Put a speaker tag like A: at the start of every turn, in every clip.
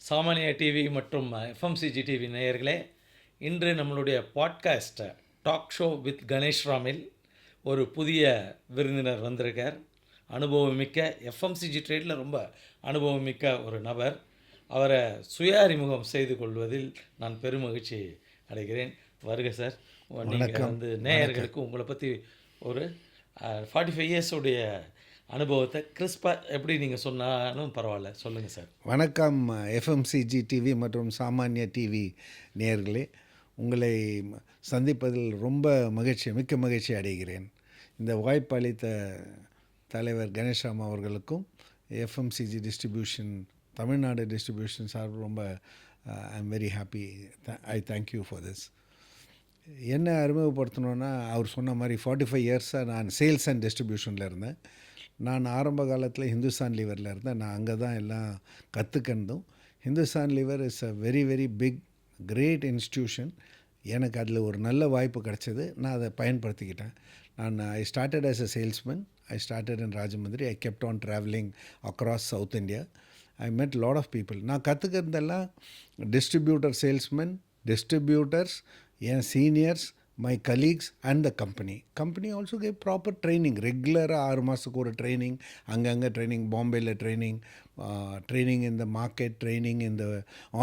A: சாமானிய டிவி மற்றும் FMCG TV நேயர்களே, இன்று நம்மளுடைய podcast talk show with Ganesh ராமில் ஒரு புதிய விருந்தினர் வந்திருக்கார். அனுபவமிக்க எஃப்எம்சிஜி ட்ரேடில் ரொம்ப அனுபவமிக்க ஒரு நபர். அவரை சுய அறிமுகம் செய்து கொள்வதில் நான் பெருமகிழ்ச்சி அடைகிறேன். வருக சார். நீங்கள் வந்து நேயர்களுக்கு உங்களை பற்றி ஒரு 45 இயர்ஸுடைய அனுபவத்தை கிறிஸ்பாக எப்படி நீங்கள் சொன்னாலும் பரவாயில்ல, சொல்லுங்கள் சார்.
B: வணக்கம் எஃப்எம்சிஜி டிவி மற்றும் சாமானிய டிவி நேயர்களே, உங்களை சந்திப்பதில் ரொம்ப மிக்க மகிழ்ச்சி அடைகிறேன். இந்த வாய்ப்பு அளித்த தலைவர் கணேஷ்ராம் அவர்களுக்கும் FMCG distribution Tamil Nadu distribution sir ரொம்ப I am very happy. I thank you for this. என்ன அறிமுகப்படுத்தணுன்னா, அவர் சொன்ன மாதிரி 45 இயர்ஸாக நான் சேல்ஸ் அண்ட் டிஸ்ட்ரிபியூஷனில் இருந்தேன். நான் ஆரம்ப காலத்தில் ஹிந்துஸ்தான் லீவரில் இருந்தேன். நான் அங்கே தான் எல்லாம் கற்றுக்கணும். Hindustan lever is a very very big great institution. எனக்கு அதில் ஒரு நல்ல வாய்ப்பு கிடச்சிது. நான் அதை பயன்படுத்திக்கிட்டேன். I started as a salesman. I started in Rajahmundry. I kept on travelling across south India. ஐ மெட் லாட் ஆஃப் பீப்புள். நான் கற்றுக்கிறதெல்லாம் distributor salesman, distributors, N seniors, my colleagues and the company also gave proper training. Regular 6 மாதத்துக்கு ஒரு training, அங்கங்கே training, பாம்பேயில் training, training in the market, training in the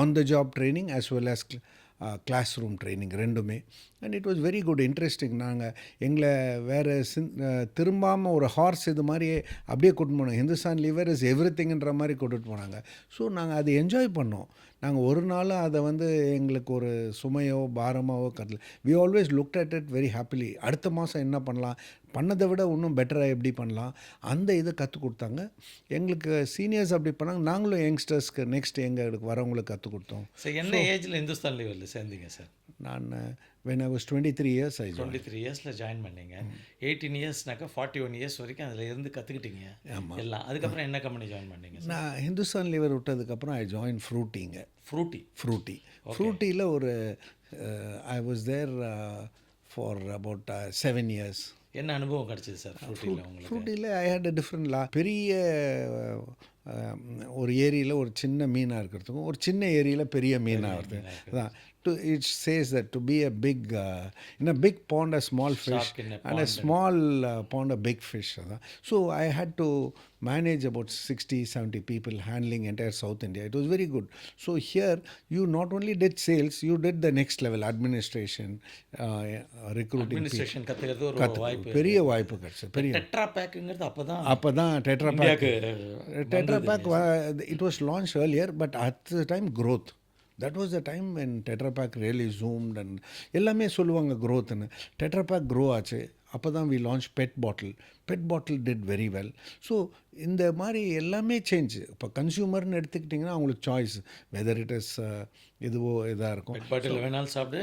B: on the job training as well as class room training ரெண்டுமே. And it was very good, interesting. நாங்கள் எங்களை வேறு திரும்பாமல் ஒரு ஹார்ஸ் இது மாதிரியே அப்படியே கூட்டிட்டு போனாங்க. ஹிந்துஸ்தான் லீவர் இஸ் எவ்ரி திங்ன்ற மாதிரி கூட்டிகிட்டு போனாங்க. ஸோ நாங்கள் அதை என்ஜாய் பண்ணோம். நாங்கள் ஒரு நாளும் அதை வந்து எங்களுக்கு ஒரு சுமையோ பாரமாவோ கட்டல. We always looked at it very happily. அடுத்த மாதம் என்ன பண்ணலாம், பண்ணதை விட இன்னும் பெட்டராக எப்படி பண்ணலாம், அந்த இதை கற்றுக் கொடுத்தாங்க எங்களுக்கு. சீனியர்ஸ் அப்படி பண்ணாங்க, நாங்களும் யங்ஸ்டர்ஸ்க்கு நெக்ஸ்ட் எங்களுக்கு வரவங்களுக்கு கற்றுக் கொடுத்தோம்.
A: சார், என்ன ஏஜில் ஹிந்துஸ்தான் லீவரில் சேர்ந்தீங்க சார்?
B: நான் when I was 23 years I joined.
A: 23 இயர்ஸில் ஜாயின் பண்ணீங்க. 18 இயர்ஸ்னாக்கா 41 இயர்ஸ் வரைக்கும் அதில் இருந்து கற்றுக்கிட்டீங்க எல்லாம். அதுக்கப்புறம் என்ன கம்பெனி ஜாயின் பண்ணீங்க?
B: நான் ஹிந்துஸ்தான் லீவர் விட்டதுக்கப்புறம் ஐ ஜாயின் ஃப்ரூட்டிங்க. ஃப்ரூட்டியில் ஒரு I was there for about 7 years.
A: என்ன அனுபவம் கிடச்சிது சார் ஃப்ரூட்டியில் உங்களுக்கு?
B: ஃப்ரூட்டியில் ஐ ஹேட் அ டிஃப்ரெண்ட் பெரிய ஒரு ஏரியில் ஒரு சின்ன மீனாக இருக்கிறதுக்கும் ஒரு சின்ன ஏரியில் பெரிய மீனாக வருது. அதான் it says that to be a big in a big pond a small fish and a small pond a big fish. So I had to manage about 60-70 people handling entire South India. It was very good. So here you not only did sales, you did the next level administration, recruiting.
A: Administration கத்துக்கிறது ஒரு வாய்ப்பு,
B: பெரிய வாய்ப்பு கிடைச்சது. பெரிய
A: Tetra பேக்குங்கிறது
B: அப்பதான் Tetra Pak it was launched earlier, but at the time growth. That was the time when Tetra Pak really zoomed and எல்லாமே சொல்லுவாங்க growthன்னு. Tetra Pak grow ஆச்சு. அப்போ தான் we launched PET bottle did very well. So இந்த மாதிரி எல்லாமே change. இப்போ கன்சியூமர்னு எடுத்துக்கிட்டிங்கன்னா அவங்களுக்கு சாய்ஸ், வெதர் இட் இஸ் இதுவோ இதாக இருக்கும்,
A: பாட்டில் வேணாலும் சாப்பிடு,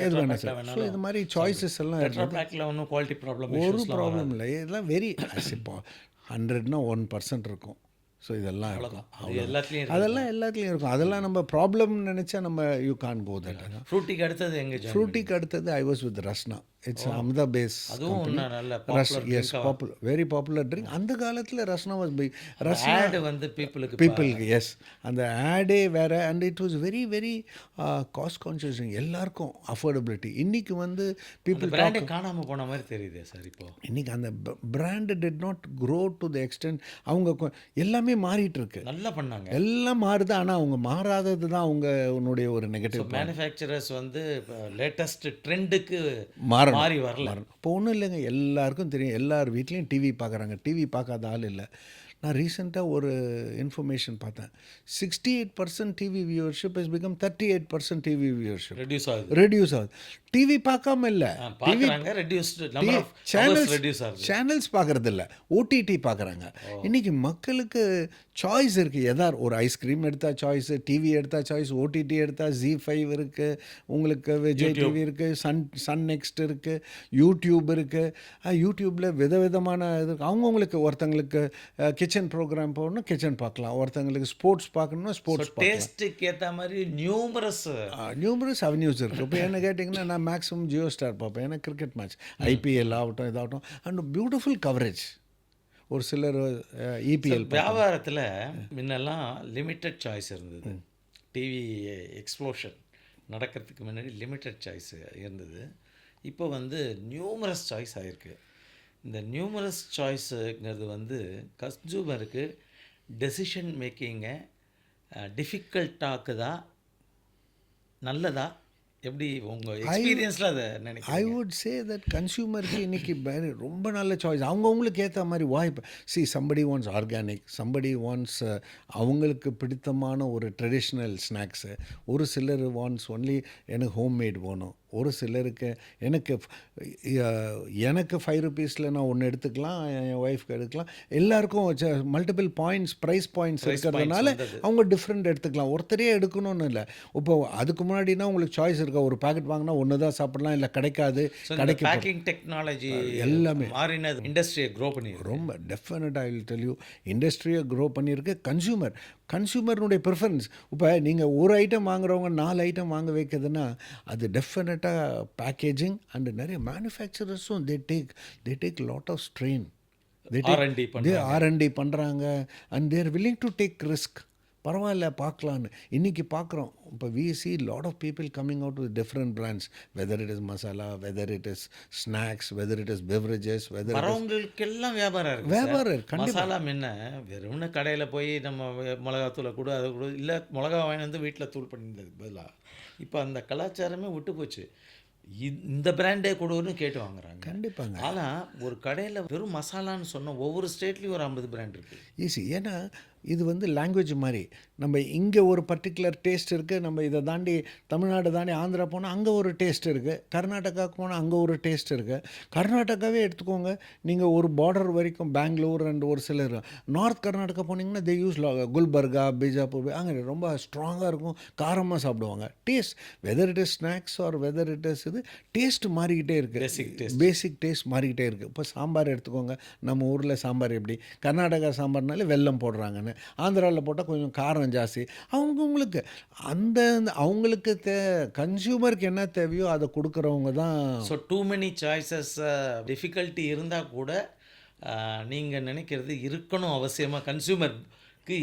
B: எது வேணால் சார். ஸோ இது மாதிரி சாய்ஸஸ் எல்லாம்
A: ஒன்றும் குவாலிட்டி ப்ராப்ளம்
B: ஒரு ப்ராப்ளம் இல்லை. இதெல்லாம் வெரி இப்போ 100னா 1% இருக்கும். ஸோ இதெல்லாம் இருக்கும், அதெல்லாம் எல்லாத்துலேயும் இருக்கும். அதெல்லாம் நம்ம ப்ராப்ளம் நினச்சா நம்ம யூ கான் கோ தட்.
A: ஃப்ரூட்டிக்கு அடுத்தது எங்கே?
B: ஃப்ரூட்டிக்கு அடுத்தது I was with Rasna. It's Amrita base.
A: அதுவும்
B: S, popular, very popular drink. அந்த காலத்தில் ரஸ்னா வாஸ் பிக்.
A: ரஸ்னா வந்து
B: பீப்புளுக்கு எஸ், அந்த ஆடே வேறு. And it was very very cost conscious, எல்லாருக்கும் அஃபோர்டபிலிட்டி. இன்றைக்கி வந்து பீப்புள்
A: பிராண்டே காணாமல் போன மாதிரி தெரியுது சார். இப்போ
B: இன்றைக்கி அந்த brand did not grow to the extent. அவங்க எல்லாமே மாறிட்டு இருக்கு,
A: நல்லா பண்ணாங்க,
B: எல்லாம் மாறுது. ஆனால் அவங்க மாறாதது தான் அவங்க உன்னுடைய ஒரு நெகட்டிவ்.
A: மேனுஃபேக்சரர்ஸ் வந்து லேட்டஸ்ட் ட்ரெண்டுக்கு மாறி வரல.
B: இப்போ ஒன்றும் இல்லைங்க, எல்லாருக்கும் தெரியும், எல்லார் வீட்லேயும் டிவி பார்க்குறாங்க. டிவி பார்க்காத ஆள் இல்லை. நான் ரீசெண்டாக ஒரு இன்ஃபர்மேஷன் பார்த்தேன். 68% TV viewership is become 38% TV viewership reduce ஆகுது. டிவி பார்க்காம இல்லை, சேனல்ஸ் பார்க்குறது இல்லை, ஓடிடி பார்க்குறாங்க. இன்றைக்கி மக்களுக்கு சாய்ஸ் இருக்குது. எதார் ஒரு ஐஸ்கிரீம் எடுத்தால் சாய்ஸு, டிவி எடுத்தால் சாய்ஸ், ஓடிடி எடுத்தால் ZEE5 இருக்குது, உங்களுக்கு விஜய் டிவி இருக்குது, சன் நெக்ஸ்ட் இருக்குது, யூடியூப் இருக்குது. யூடியூப்பில் விதவிதமான இது அவங்கவுங்களுக்கு. ஒருத்தங்களுக்கு கிச்சன் ப்ரோக்ராம் போகணும்னா கிச்சன் பார்க்கலாம், ஒருத்தங்களுக்கு ஸ்போர்ட்ஸ் பார்க்கணுன்னா ஸ்போர்ட்ஸ் பார்க்கலாம்.
A: டேஸ்ட்டுக்கு ஏற்ற மாதிரி நியூமரஸ்
B: அவென்யூஸ் இருக்குது. இப்போ என்ன கேட்டிங்கன்னா, நான் மேக்ஸிமம் ஜியோ ஸ்டார் பார்ப்பேன். ஏன்னா கிரிக்கெட் மேட்ச், ஐபிஎல் ஆகட்டும் இதாகட்டும், அண்ட் பியூட்டிஃபுல் கவரேஜ். ஒரு சிலர் இபிஎல்.
A: வியாபாரத்தில் முன்னெல்லாம் லிமிட்டட் சாய்ஸ் இருந்தது. டிவி எக்ஸ்ப்ளோஷன் நடக்கிறதுக்கு முன்னாடி லிமிட்டட் சாய்ஸ் இருந்தது. இப்போ வந்து நியூமரஸ் சாய்ஸ் ஆகிருக்கு. இந்த நியூமரஸ் சாய்ஸுங்கிறது வந்து கன்சூமருக்கு டெசிஷன் மேக்கிங்கை டிஃபிகல்ட்டாக்குதா, நல்லதா? எப்படி உங்கள் எக்ஸ்பீரியன்ஸில் அதை
B: ஐ
A: நினைக்கிறீங்க?
B: வுட் சே தட் கன்சியூமருக்கு இன்றைக்கி ரொம்ப நல்ல சாய்ஸ். அவங்கவுங்களுக்கு ஏற்ற மாதிரி வாய்ப்பு. Somebody wants organic, somebody wants அவங்களுக்கு பிடித்தமான ஒரு ட்ரெடிஷ்னல் ஸ்நாக்ஸு. ஒரு சிலர் வாண்ட்ஸ் ஒன்லி எனக்கு ஹோம்மேட் வேணும். ஒரு சிலருக்கு எனக்கு 5 rupeesல நான் ஒன்று எடுத்துக்கலாம், என் ஒய்ஃப்க்கு எடுக்கலாம். எல்லாருக்கும் மல்டிபிள் பாயிண்ட்ஸ், ப்ரைஸ் பாயிண்ட்ஸ் இருக்கிறதுனால அவங்க டிஃப்ரெண்ட் எடுத்துக்கலாம். ஒருத்தரே எடுக்கணும்னு இல்லை. இப்போ அதுக்கு முன்னாடினா உங்களுக்கு சாய்ஸ் இருக்கா, ஒரு பேக்கெட் வாங்கினா ஒன்று தான் சாப்பிடலாம், இல்லை கிடைக்காது. கடைக்கு
A: பேக்கிங் டெக்னாலஜி
B: எல்லாமே
A: மாறினது இண்டஸ்ட்ரியை க்ரோ பண்ணியிருக்கு.
B: ரொம்ப டெஃபினட்டாக ஐ வில் டெல் யூ, இண்டஸ்ட்ரியை க்ரோ பண்ணியிருக்கு. கன்சூமர்னுடைய ப்ரிஃபரன்ஸ். இப்போ நீங்கள் ஒரு ஐட்டம் வாங்குறவங்க 4 ஐட்டம் வாங்க வைக்கிறதுனா அது டெஃபினட்டாக பேக்கேஜிங் அண்டு நிறைய மேனுஃபேக்சரர்ஸும் they take lot of strain. R&D பண்ணுறாங்க and there willing to take risk. பரவாயில்ல பார்க்கலான்னு இன்றைக்கி பார்க்குறோம். இப்போ we see lot of people coming out with different brands, whether it is masala, whether it is snacks, whether it is beverages, whether
A: வரவங்களுக்கெல்லாம் வியாபாரம் இருக்குது.
B: வியாபாரம் கண்டிப்பாக.
A: மசாலா முன்ன வெறும்னு கடையில் போய் நம்ம மிளகாத்தூளை கூட அதை கூட இல்லை மிளகா வாங்கி வந்து வீட்டில் தூள் பண்ணியிருந்ததுக்கு பதிலாக இப்போ அந்த கலாச்சாரமே விட்டு போச்சு. இந்த பிராண்டே கொடுன்னு கேட்டு வாங்குறாங்க.
B: கண்டிப்பாங்க.
A: ஆனால் ஒரு கடையில் வெறும் மசாலான்னு சொன்னால் ஒவ்வொரு ஸ்டேட்லேயும் ஒரு 50 பிராண்ட் இருக்குது.
B: ஈஸி. ஏன்னா இது வந்து லாங்குவேஜ் மாதிரி. நம்ம இங்கே ஒரு பர்டிகுலர் டேஸ்ட் இருக்குது, நம்ம இதை தாண்டி தமிழ்நாடு தாண்டி ஆந்திரா போனால் அங்கே ஒரு டேஸ்ட் இருக்குது, கர்நாடகாவுக்கு போனால் அங்கே ஒரு டேஸ்ட் இருக்குது. கர்நாடகாவே எடுத்துக்கோங்க, நீங்கள் ஒரு பார்டர் வரைக்கும் பெங்களூர் அண்ட் ஒரு சிலர் நார்த் கர்நாடகா போனீங்கன்னா தே யூஸ் குல்பர்கா, பிஜாப்பூர், அங்கே ரொம்ப ஸ்ட்ராங்காக இருக்கும், காரமாக சாப்பிடுவாங்க. Taste whether it is snacks or whether it is இது டேஸ்ட் மாறிக்கிட்டே இருக்குது. பேசிக் டேஸ்ட் மாறிக்கிட்டே இருக்குது. இப்போ சாம்பார் எடுத்துக்கோங்க, நம்ம ஊரில் சாம்பார் எப்படி, கர்நாடகா சாம்பார்னாலே வெல்லம் போடுறாங்கன்னு, ஆந்திராவில் போட்டால் கொஞ்சம் காரம் ஜாஸ்தி. அவங்களுக்கு அவங்களுக்கு கன்சியூமருக்கு என்ன தேவையோ அதை கொடுக்குறவங்க தான்.
A: So too many choices difficulty இருந்தால் கூட நீங்கள் நினைக்கிறது இருக்கணும், அவசியமாக கன்சியூமருக்கு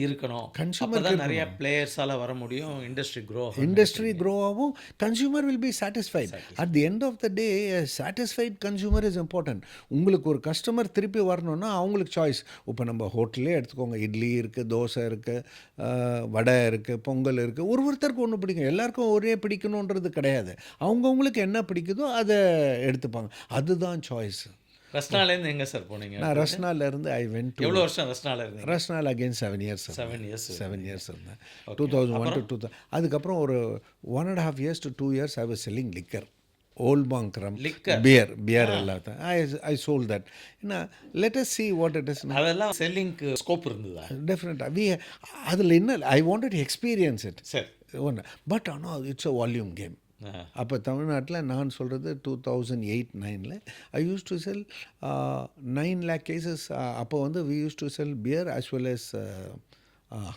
A: இருக்கணும். கன்சியூமர் தான் நிறைய பிளேயர்ஸால் வர முடியும், இண்டஸ்ட்ரி க்ரோ
B: ஆகும், consumer will be satisfied. At the end of the day satisfied consumer is important. உங்களுக்கு ஒரு கஸ்டமர் திருப்பி வரணும்னா அவங்களுக்கு சாய்ஸ். இப்போ நம்ம ஹோட்டலே எடுத்துக்கோங்க, இட்லி இருக்குது, தோசை இருக்குது, வடை இருக்குது, பொங்கல் இருக்குது. ஒருத்தருக்கு ஒன்று பிடிக்கும், எல்லாருக்கும் ஒரே பிடிக்கணுன்றது கிடையாது. அவங்கவுங்களுக்கு என்ன பிடிக்குதோ அதை எடுத்துப்பாங்க. அதுதான் சாய்ஸ்.
A: ரஸ்னாலேருந்து எங்கே சார் போனீங்க?
B: நான் ரஸ்னாலேருந்து ஐ வென்ட் டு.
A: எவ்வளோ வருஷம் ரஸ்னால இருந்தீங்க?
B: ரஸ்னால் அகெயின் 7 years. 7 years இருந்தேன். 2001 to 2000. அதுக்கப்புறம் ஒரு 1.5 years to 2 years I was selling liquor, Old Monk rum, beer எல்லாத்தையும் ஐ சோல்ட் தட். ஏன்னா let us see what it is.
A: அதெல்லாம் செல்லிங்க்கு ஸ்கோப் இருந்ததா?
B: டெஃபினட்டாக. அதில் என்ன, I wanted to experience it.
A: சரி.
B: ஒன்று பட் ஆனால் இட்ஸ் அ வால்யூம் கேம். அப்போ தமிழ்நாட்டில் நான் சொல்கிறது 2008-9 ஐ use to sell 9 lakh cases. அப்போ வந்து we use to sell pier as well as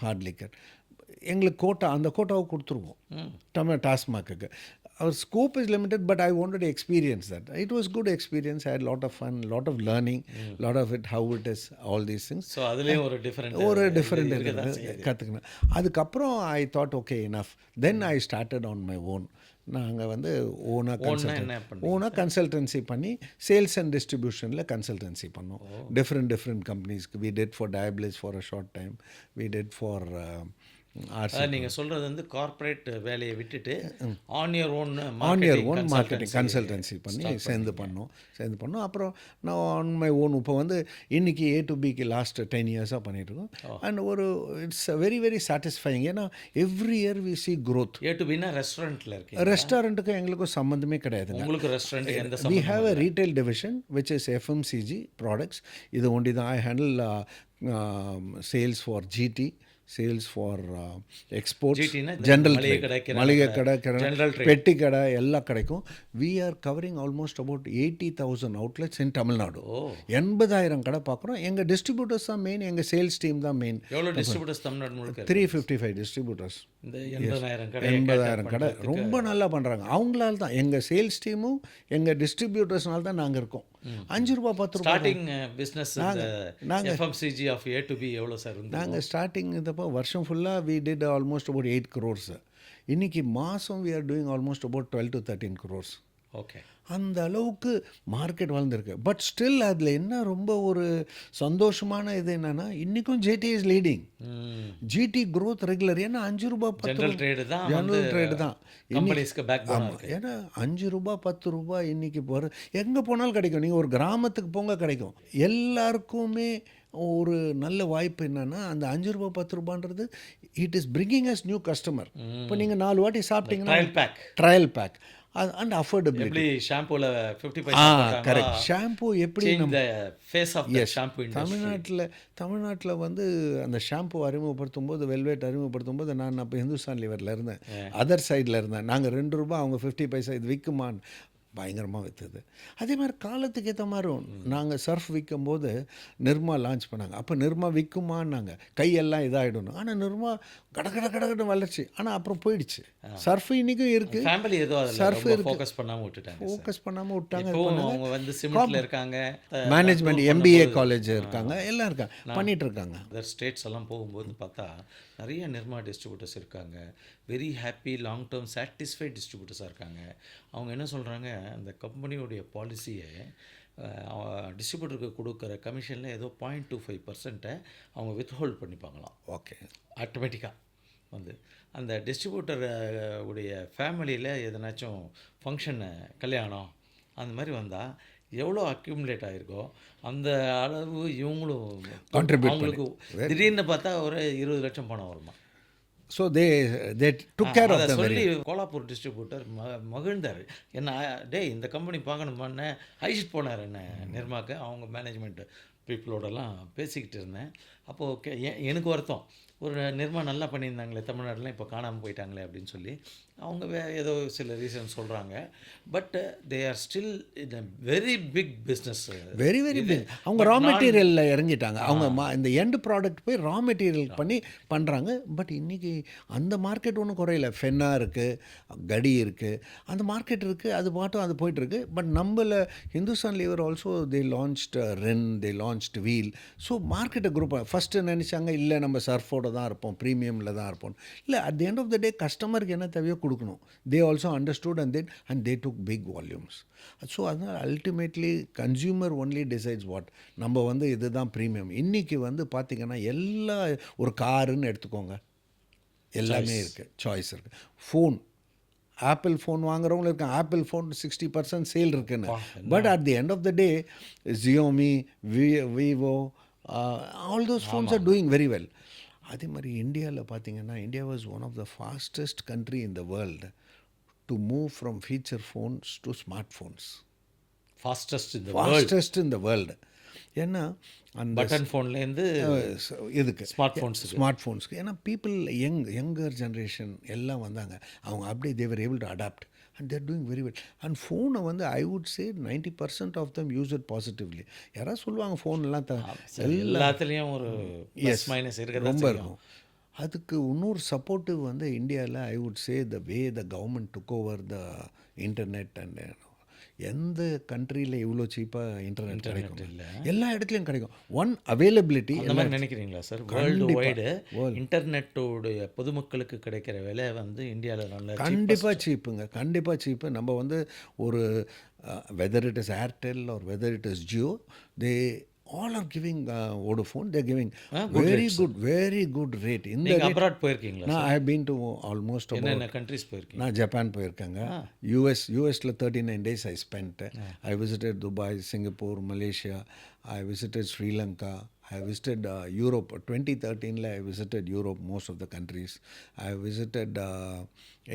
B: heart liquor. எங்களுக்கு அந்த கோட்டாவை கொடுத்துருவோம் TASMAC. our scope is limited, but I wanted to experience that. It was good experience. I had a lot of fun, lot of learning, lot of it, how it is, all these things.
A: So அதுலயே ஒரு different
B: கற்றுக்கினேன். அதுக்கப்புறம் I thought okay enough. Then I started on my own. நாங்கள் வந்து ஓனாக consultancy பண்ணி sales and டிஸ்ட்ரிபியூஷனில் consultancy பண்ணோம். Different கம்பெனிஸ்க்கு. We did for டயபிளிஸ் for a short time, we did for
A: நீங்கள் சொல்கிறது வந்து கார்ப்பரேட் வேலையை விட்டுட்டு on your own
B: marketing consultancy பண்ணி சேர்ந்து பண்ணோம். அப்புறம் நான் ஆன் மை ஓன் இப்போ வந்து இன்றைக்கி A to Bக்கு லாஸ்ட் 10 years பண்ணிகிட்ருக்கோம். அண்ட் ஒரு இட்ஸ் வெரி வெரி சாட்டிஸ்ஃபைங். ஏன்னா every year we see growth.
A: A to Bனா ரெஸ்டாரண்ட்டில்
B: ரெஸ்டாரண்ட்டுக்கு எங்களுக்கும் சம்மந்தமே கிடையாதுங்க.
A: உங்களுக்கு restaurant
B: we have a retail division which is FMCG products. இது ஒண்டி தான். I handle sales for GT, sales for exports, general மளிகை கடை, பெட்டி கடை எல்லாம் கிடைக்கும். We are covering almost about 80,000 outlets in Tamil Nadu. 80,000 கடை பார்க்குறோம். எங்கள் டிஸ்ட்ரிபியூட்டர்ஸ் தான் மெயின், எங்கள் சேல்ஸ் டீம் தான் மெயின்.
A: எவ்வளோ டிஸ்ட்ரிபியூட்டர்ஸ் தமிழ்நாடு முழுக்க?
B: 355 டிஸ்ட்ரிபியூட்டர்ஸ். 80,000 கடை ரொம்ப நல்லா பண்ணுறாங்க. அவங்களால தான், எங்கள் சேல்ஸ் டீமும் எங்கள் டிஸ்ட்ரிபியூட்டர்ஸ்னால தான் நாங்கள் இருக்கோம். ₹5 ₹10 தான்.
A: ஸ்டார்டிங் பிஸ்னஸ் இந்த
B: நாங்க
A: FMCG of A to B எவ்வளோ சார் இருந்தது?
B: நாங்கள் ஸ்டார்டிங் இதப்போ வருஷம் ஃபுல்லாக we did almost about 8 crores. இன்றைக்கி மாதம் we are doing almost about 12 to 13 crores.
A: Okay.
B: அந்த அளவுக்கு மார்க்கெட் வளர்ந்துருக்கு. பட் ஸ்டில் அதில் என்ன ரொம்ப ஒரு சந்தோஷமான இது என்னென்னா இன்றைக்கும் GT is leading. GT growth regular. ஏன்னா ₹5
A: ஜெனரல் ட்ரேடு தான்
B: ஜெனரல் ட்ரேடு தான்.
A: கம்பெனிஸ்க்கு பேக் போனா
B: ஆமாம். ஏன்னா ₹5 ₹10 இன்றைக்கி போகிற எங்கே போனாலும் கிடைக்கும். நீங்கள் ஒரு கிராமத்துக்கு போங்க கிடைக்கும். எல்லாருக்குமே ஒரு நல்ல வாய்ப்பு என்னென்னா அந்த ₹5 ₹10ன்றது it is bringing as new customer. இப்போ நீங்கள் 4 வாட்டி சாப்பிட்டீங்கன்னா
A: trial back.
B: Trial back and affordability.
A: எப்படி ஷாம்பூல 50 பைசா
B: கரெக்ட். ஷாம்பு எப்படி
A: change the face of the shampoo industry.
B: தமிழ்நாட்டில் வந்து அந்த ஷாம்பு அறிமுகப்படுத்தும் போது வெல்வெட் அறிமுகப்படுத்தும் போது நான் அப்போ ஹிந்துஸ்தான் லிவரில் இருந்தேன். அதர் சைடில் இருந்தேன். நாங்கள் ₹2 அவங்க 50 பைசா இது விற்குமான்னு பயங்கரமாக விற்றுது. அதே மாதிரி காலத்துக்கு ஏற்ற மாதிரி நாங்கள் சர்ஃப் விற்கும் போது நிர்மா லான்ச் பண்ணாங்க. அப்போ நிர்மா விற்குமான்னாங்க. கையெல்லாம் இதாகிடணும். ஆனால் நிர்மா கடகடன்னு வளர்ச்சி. ஆனால் அப்புறம் போயிடுச்சு. சர்ஃப் இன்றைக்கும் இருக்குது.
A: ஃபேமிலி ஏதோ
B: சர்ஃப்
A: அதில் ஃபோக்கஸ் பண்ணாமல் விட்டுட்டாங்க.
B: ஃபோக்கஸ் பண்ணாமல் விட்டாங்க.
A: அவங்க வந்து சிமெண்ட்ல இருக்காங்க,
B: மேனேஜ்மெண்ட் MBA காலேஜ் இருக்காங்க, எல்லாம் இருக்காங்க, பண்ணிட்டு இருக்காங்க.
A: அதர் ஸ்டேட்ஸ் எல்லாம் போகும்போது பார்த்தா நிறைய நிர்மா டிஸ்ட்ரிபியூட்டர்ஸ் இருக்காங்க. Very happy long term satisfied டிஸ்ட்ரிபியூட்டர்ஸாக இருக்காங்க. அவங்க என்ன சொல்கிறாங்க, அந்த கம்பெனியோடைய பாலிசியை டிஸ்ட்ரிபியூட்டருக்கு கொடுக்குற கமிஷனில் ஏதோ 0.25% அவங்க வித்ஹோல்ட் பண்ணிப்பாங்களாம்.
B: ஓகே.
A: ஆட்டோமேட்டிக்காக வந்து அந்த டிஸ்ட்ரிபியூட்டர் உடைய ஃபேமிலியில் எதனாச்சும் ஃபங்க்ஷனு, கல்யாணம் அந்த மாதிரி வந்தால் எவ்வளோ அக்யூமுலேட் ஆகிருக்கோ அந்த அளவு இவங்களும் அவங்களுக்கு திடீர்னு பார்த்தா ஒரு 20 லட்சம் பணம் வருமா.
B: So they took care of the
A: சொல்லி கோலாப்பூர் டிஸ்ட்ரிபியூட்டர் மகிழ்ந்தார். என்ன டேய் இந்த கம்பெனி பார்க்கணுமான்னு அழிச்சிட்டு போனார் என்ன நிர்மாக்கு. அவங்க மேனேஜ்மெண்ட் பீப்புளோடலாம் பேசிக்கிட்டு இருந்தேன். அப்போது எனக்கு வருத்தம், ஒரு நிர்மா நல்லா பண்ணியிருந்தாங்களே தமிழ்நாட்டில் இப்போ காணாமல் போயிட்டாங்களே அப்படின்னு சொல்லி. அவங்க ஏதோ சில ரீசன் சொல்கிறாங்க. But they are still in a very big business.
B: Very big. அவங்க ரா மெட்டீரியலில் இறங்கிட்டாங்க. அவங்க இந்த எண்ட் ப்ராடக்ட் போய் ரா மெட்டீரியல் பண்ணி பண்ணுறாங்க. பட் இன்றைக்கி அந்த மார்க்கெட் ஒன்றும் குறையில. ஃபென்னா இருக்குது, கடி இருக்குது, அந்த மார்க்கெட் இருக்குது. அது பாட்டும் அது போயிட்டுருக்கு. பட் நம்மள Hindustan lever also they launched ரென், they launched wheel. So மார்க்கெட்டை குரூப் ஃபஸ்ட்டு நினச்சாங்க இல்லை நம்ம சர்ஃபோட தான் இருப்போம், ப்ரீமியமில் தான் இருப்போம். இல்லை, at the end of the டே கஸ்டமருக்கு என்ன தேவையோ கொடுக்கணும். They also understood and they took big volumes. So அதனால் ultimately consumer only decides what நம்ம வந்து இதுதான் ப்ரீமியம். இன்றைக்கி வந்து பார்த்திங்கன்னா எல்லா ஒரு காருன்னு எடுத்துக்கோங்க, எல்லாமே இருக்குது, சாய்ஸ் இருக்குது. ஃபோன், ஆப்பிள் ஃபோன் வாங்குறவங்களும் இருக்காங்க. ஆப்பிள் ஃபோன் 60% சேல் இருக்குன்னு. But at the end of the day Xiaomi, Vivo, all those phones are doing very well. அதே மாதிரி இந்தியாவில் பார்த்தீங்கன்னா India was one of the fastest country in the world to move from feature phones to smart phones. Fastest in the world. ஏன்னா அந்த
A: button ஃபோன்லேருந்து
B: இதுக்கு
A: smart
B: ஃபோன்ஸ்க்கு ஏன்னா people younger generation எல்லாம் வந்தாங்க. அவங்க அப்படியே they were able to adapt and they're doing very well. And phone வந்து I would say 90% of them use it positively. யாராவது சொல்லுவாங்க ஃபோன்லாம்
A: எல்லாத்துலேயும் ஒரு ப்ளஸ் மைனஸ்
B: ரொம்ப இருக்கும். அதுக்கு இன்னொரு சப்போர்ட்டிவ் வந்து இந்தியாவில் I would say the way the government took over the internet and எந்த கண்ட்ரியில் இவ்வளோ சீப்பாக இன்டர்நெட் கிடைக்கும், எல்லா இடத்துலையும் கிடைக்கும். One availability.
A: அந்த மாதிரி நினைக்கிறீங்களா சார்? வேர்ல்டு வைடு இன்டர்நெட்டோடைய பொதுமக்களுக்கு கிடைக்கிற விலை வந்து இந்தியாவில் நல்ல
B: கண்டிப்பாக சீப்புங்க, கண்டிப்பாக சீப்பு. நம்ம வந்து ஒரு whether it is Airtel or whether it is Jio, they all are giving Vodafone, they're giving very good rate. In
A: the abroad போயிருக்கீங்களா?
B: நான் I have been to almost about
A: என்னென்ன countries போயிருக்கீங்க?
B: நான் Japan போயிருக்கேங்க. USல 39 days I spent. I visited Dubai, Singapore, Malaysia. I visited Sri Lanka. I visited Europe. 2013 I visited Europe, most of the countries. I visited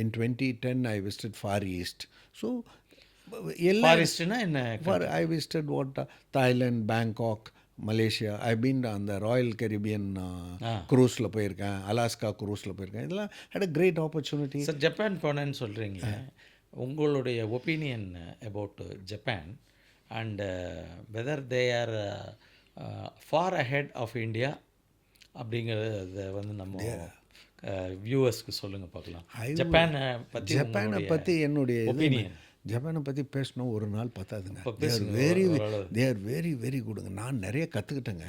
B: in 2010 I visited Far East. So I visited Thailand, Bangkok, Malaysia. I've been on the Royal Caribbean cruiseல போயிருக்கேன், Alaska cruiseல போயிருக்கேன். இதெல்லாம் had a great opportunity.
A: Sir Japan போனேன்னு சொல்கிறீங்களே, உங்களுடைய opinion about Japan and whether they are far ahead of India அப்படிங்கிறத வந்து நம்ம வியூவர்ஸ்க்கு சொல்லுங்கள் பார்க்கலாம். ஜப்பானை பற்றி என்னுடைய
B: ஒப்பீனியன் ஜப்பானை பற்றி பேசணும் ஒரு நாள் பத்தாதுங்க.
A: இப்போ
B: தே ஆர்
A: பேசுங்க
B: வெரி
A: ஓரளவு.
B: தே ஆர் வெரி வெரி குடுங்க. நான் நிறைய கற்றுக்கிட்டேங்க.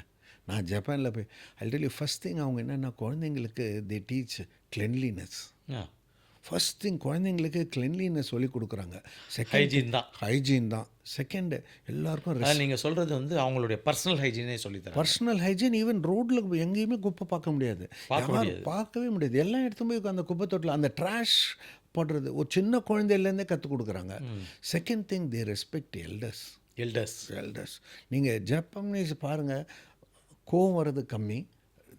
B: நான் ஜப்பானில் போய் ஆல்ரெடி ஃபஸ்ட் திங் அவங்க என்னென்னா குழந்தைங்களுக்கு they teach cleanliness.
A: Ah
B: first thing குழந்தைங்களுக்கு கிளென்லினஸ் சொல்லி கொடுக்குறாங்க. செகண்ட்
A: ஹைஜீன் தான்.
B: ஹைஜீன் தான். செகண்டு எல்லாருக்கும்
A: அதான் நீங்கள் சொல்கிறது வந்து அவங்களுடைய பர்சனல் ஹைஜீனே சொல்லித்தரேன்.
B: Personal hygiene. ஈவன் ரோட்டில் எங்கேயுமே குப்பை பார்க்க முடியாது.
A: பார்க்க
B: யாரும்
A: முடியாது.
B: பார்க்கவே முடியாது. எல்லாம் எடுத்து போய் அந்த குப்பை தொட்டில் அந்த ட்ராஷ் போடுறது ஒரு சின்ன குழந்தையிலேருந்தே கற்றுக் கொடுக்குறாங்க. Second thing they respect elders.
A: Elders
B: நீங்கள் ஜப்பானீஸ் பாருங்கள், கோவம் வர்றது கம்மி.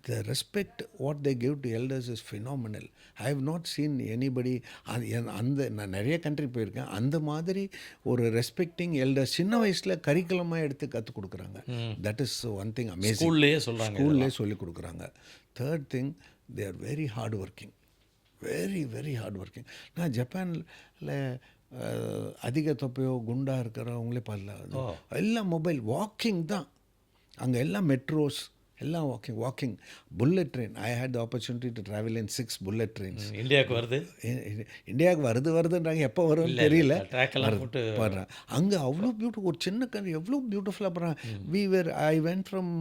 B: The respect what they give to elders is phenomenal. I have not seen anybody. அந்த நான் நிறைய கண்ட்ரி போயிருக்கேன். அந்த மாதிரி ஒரு ரெஸ்பெக்டிங் எல்டர்ஸ் சின்ன வயசில் கரிக்குலமாக எடுத்து கற்றுக் கொடுக்குறாங்க. That is one thing amazing.
A: ஸ்கூல்லேயே சொல்கிறாங்க.
B: ஸ்கூல்லே சொல்லிக் கொடுக்குறாங்க. Third thing they are very hard working. Very very hard working. நான் ஜப்பானில் அதிக தொப்பையோ குண்டாக இருக்கிறவங்களே பார்க்கல. எல்லாம் மொபைல் வாக்கிங் தான். அங்கே எல்லாம் மெட்ரோஸ் எல்லாம் walking. Bullet train. I had the opportunity to travel in 6 bullet trains.
A: இந்தியாவுக்கு வருது.
B: இந்தியாவுக்கு வருதுன்றாங்க. எப்போ வரும்னு தெரியல.
A: ட்ராக்கெல்லாம் போட்டு
B: பாடுறேன். அங்கே அவ்வளோ ஒரு சின்ன கண்ட்ரி எவ்வளோ பியூட்டிஃபுல்லாக பண்ணுறாங்க. I went from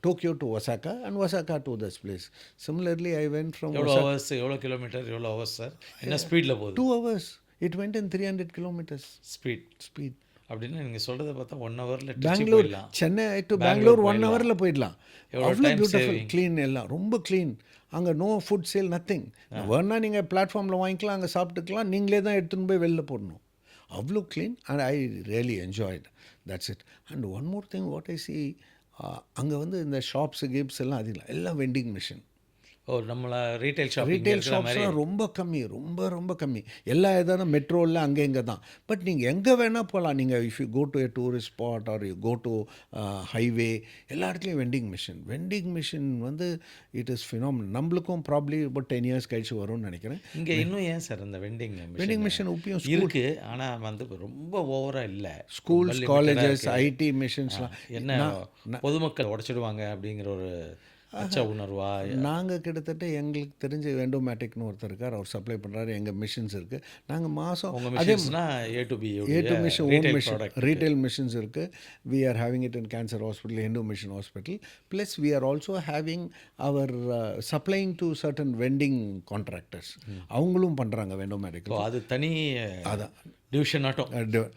B: Tokyo to Osaka and Osaka to this place. Similarly, I went from
A: எவ்வளோ ஹவர்ஸ், எவ்வளோ கிலோமீட்டர், எவ்வளோ ஹவர்ஸ் சார்? என்ன ஸ்பீடில் போகுது?
B: 2 hours. It went in 300 kilometers
A: speed அப்படின்னா நீங்கள் சொல்கிறத பார்த்தா 1 ஹவரில்
B: பெங்களூர்
A: போயிடலாம்.
B: சென்னை டு பெங்களூர் 1 ஹவரில் போயிடலாம்.
A: எவ்வளோ
B: அவ்வளோ
A: time
B: பியூட்டிஃபுல்
A: saving.
B: க்ளீன். எல்லாம் ரொம்ப க்ளீன். அங்கே நோ ஃபுட் சேல் நத்திங். வேணா நீங்கள் பிளாட்ஃபார்மில் வாங்கிக்கலாம், அங்கே சாப்பிட்டுக்கலாம். நீங்களே தான் எடுத்துன்னு போய் வெளில போடணும். அவ்வளோ clean. And I really enjoyed. That's it. And one more thing what I C, அங்கே வந்து இந்த ஷாப்ஸு கிப்ஸ் எல்லாம் அதிகம் எல்லாம் வெண்டிங் மிஷின்.
A: ஓ நம்மள ரீட்டைல்
B: ரீட்டைல்
A: ஷாப்பிங் மாதிரி.
B: ஷாப்ஸ்லாம் ரொம்ப கம்மி. ரொம்ப கம்மி. எல்லா இதான மெட்ரோவில் அங்கே இங்கே தான். பட் நீங்கள் எங்கே வேணால் போகலாம். நீங்கள் if you go to a tourist spot or you go to highway, எல்லா இடத்துலையும் வெண்டிங் மிஷின் வந்து இட் இஸ் ஃபினாமினல். நம்மளுக்கும் ப்ராப்ளி இப்போ 10 years கழிச்சு வரும்னு நினைக்கிறேன்.
A: இங்கே இன்னும் ஏன் சார் இந்த வெண்டிங்
B: மிஷின் உப்பியும்
A: இருக்கு, ஆனால் வந்து ரொம்ப ஓவராக இல்லை.
B: ஸ்கூல்ஸ், காலேஜஸ், ஐடி மிஷின்ஸ்லாம்
A: என்ன பொதுமக்கள் உடைச்சிடுவாங்க அப்படிங்கிற ஒரு அச்ச உணர்வா?
B: நாங்கள் கிட்டத்தட்ட எங்களுக்கு தெரிஞ்ச வெண்டோமேட்டிக்னு ஒருத்தர் இருக்கார். அவர் சப்ளை பண்ணுறாரு. எங்கள் மிஷின்ஸ் இருக்குது. நாங்கள் மாதம் அதே
A: A to
B: machine own machine retail machines இருக்குது. We are having it in cancer hospital, endo machine hospital. Plus we are also having our supplying to certain vending contractors. அவங்களும் பண்ணுறாங்க வெண்டோமேட்டிக்.
A: அது தனி
B: அதான்
A: டிவிஷன் ஆட்டம்.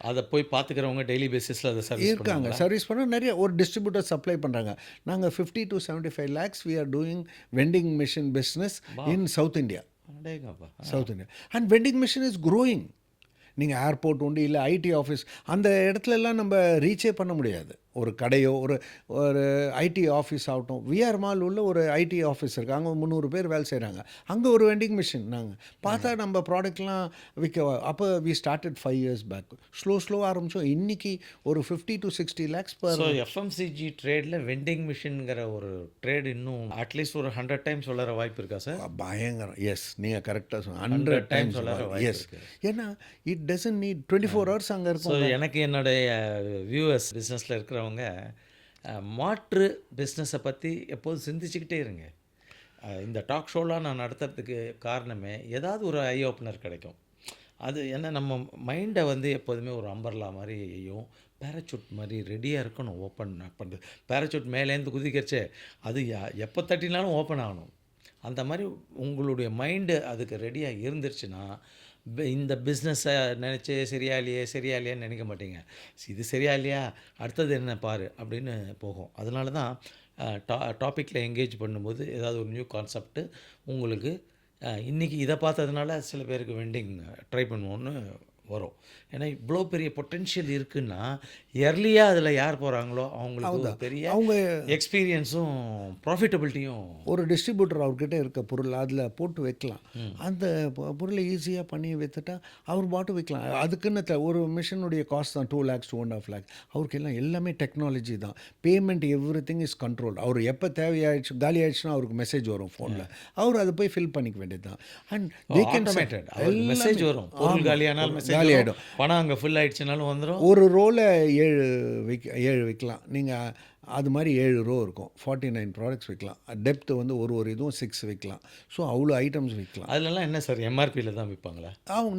A: அதை போய் பார்த்துக்கிறவங்க டெய்லி பேசிஸில் அதை சர்வீஸ்
B: இருக்காங்க. சர்வீஸ் பண்ண நிறைய ஒரு டிஸ்ட்ரிபியூட்டர் சப்ளை பண்ணுறாங்க. நாங்கள் 50 to 75 lakhs we are doing vending machine business in South India. South India. And vending machine is growing. நீங்கள் ஏர்போர்ட் உண்டு, இல்லை ஐடி ஆஃபீஸ், அந்த இடத்துலலாம் நம்ம ரீச்சே பண்ண முடியாது. ஒரு கடையோ ஒரு ஐடி ஆஃபீஸ் ஆகட்டும். விஆர் மால் உள்ள ஒரு ஐடி ஆஃபீஸ் இருக்குது. அங்கே 300 பேர் வேலை செய்கிறாங்க. அங்கே ஒரு வெண்டிங் மிஷின் நாங்கள் பார்த்தா நம்ம ப்ராடக்ட்லாம் விற்க. அப்போ we started 5 years back. Slow ஆரம்பித்தோம். இன்றைக்கி ஒரு 50 to 60 lakhs per.
A: So FMCG ட்ரேடில் vending மிஷின்ங்கிற ஒரு ட்ரேட் இன்னும் அட்லீஸ்ட் ஒரு 100 times வளர வாய்ப்பு இருக்கா சார்?
B: பயங்கரம். எஸ், நீங்கள் கரெக்டாக சொன்ன 100 times
A: வளர
B: எஸ். ஏன்னா இட் டசன்ட் நீட் 24 hours அங்கே இருக்கும்.
A: ஸோ எனக்கு என்னுடைய வியூவர்ஸ் பிஸ்னஸில் இருக்கிறவங்க மாற்று பிஸ்னஸை பற்றி எப்போதும் சிந்திச்சுக்கிட்டே இருங்க. இந்த டாக் ஷோலாம் நான் நடத்துறதுக்கு காரணமே ஏதாவது ஒரு ஐ ஓப்பனர் கிடைக்கும். அது என்ன, நம்ம மைண்டை வந்து எப்போதுமே ஒரு அம்பர்லா மாதிரியும் பேராசூட் மாதிரி ரெடியாக இருக்கணும். ஓப்பன் பண்ணுறது பேராசூட் மேலேருந்து குதிக்கிறச்சே அது எப்போ தட்டினாலும் ஓப்பன் ஆகணும். அந்த மாதிரி உங்களுடைய மைண்டு அதுக்கு ரெடியாக இருந்துருச்சுன்னா இந்த பிஸ்னஸை நினச்சி சரியா இல்லையான்னு நினைக்க மாட்டீங்க. இது சரியா இல்லையா, அடுத்தது என்ன பாரு அப்படின்னு போகும். அதனால தான் டாப்பிக்கில் என்கேஜ் பண்ணும்போது ஏதாவது ஒரு நியூ கான்செப்ட்டு உங்களுக்கு இன்றைக்கி இதை பார்த்ததுனால சில பேருக்கு வெண்டிங் ட்ரை பண்ணுவோன்னு வரும். ஏன்னா இவ்வளோ பெரிய பொட்டென்ஷியல் இருக்குன்னா எர்லியாக அதில் யார் போகிறாங்களோ அவங்களுக்கு பெரிய அவங்க எக்ஸ்பீரியன்ஸும் ப்ராஃபிட்டபிலிட்டியும்.
B: ஒரு டிஸ்ட்ரிபியூட்டர் அவர்கிட்ட இருக்க பொருள் அதில் போட்டு வைக்கலாம். அந்த பொருளை ஈஸியாக பண்ணி விற்றுட்டா அவர் பாட்டு வைக்கலாம். அதுக்குன்னு ஒரு மிஷினுடைய காஸ்ட் தான் 2 lakhs 2.5 lakhs. அவருக்கு எல்லாமே டெக்னாலஜி தான். Payment every thing is control. அவர் எப்போ தேவையாயிடுச்சு காலி ஆயிடுச்சுன்னா அவருக்கு மெசேஜ் வரும் ஃபோனில். அவர் அதை போய் ஃபில் பண்ணிக்க வேண்டியது தான். அண்ட்
A: மெசேஜ் வரும். பொருள் காலியானால் மெசேஜ்
B: காலியாயிடும்.
A: பணம் அங்கே ஃபுல் ஆயிடுச்சுனாலும் வந்துடும்.
B: ஒரு ரோவில் 7 விற்கலாம். நீங்கள் அது மாதிரி 7 ரோ இருக்கும். 49 ப்ராடக்ட்ஸ் விற்கலாம். டெப்த் வந்து ஒரு இதுவும் 6 விற்கலாம். ஸோ அவ்வளோ ஐட்டம்ஸ் விற்கலாம்.
A: அதுலலாம் என்ன சார் எம்ஆர்பியில் தான் விற்பாங்களா?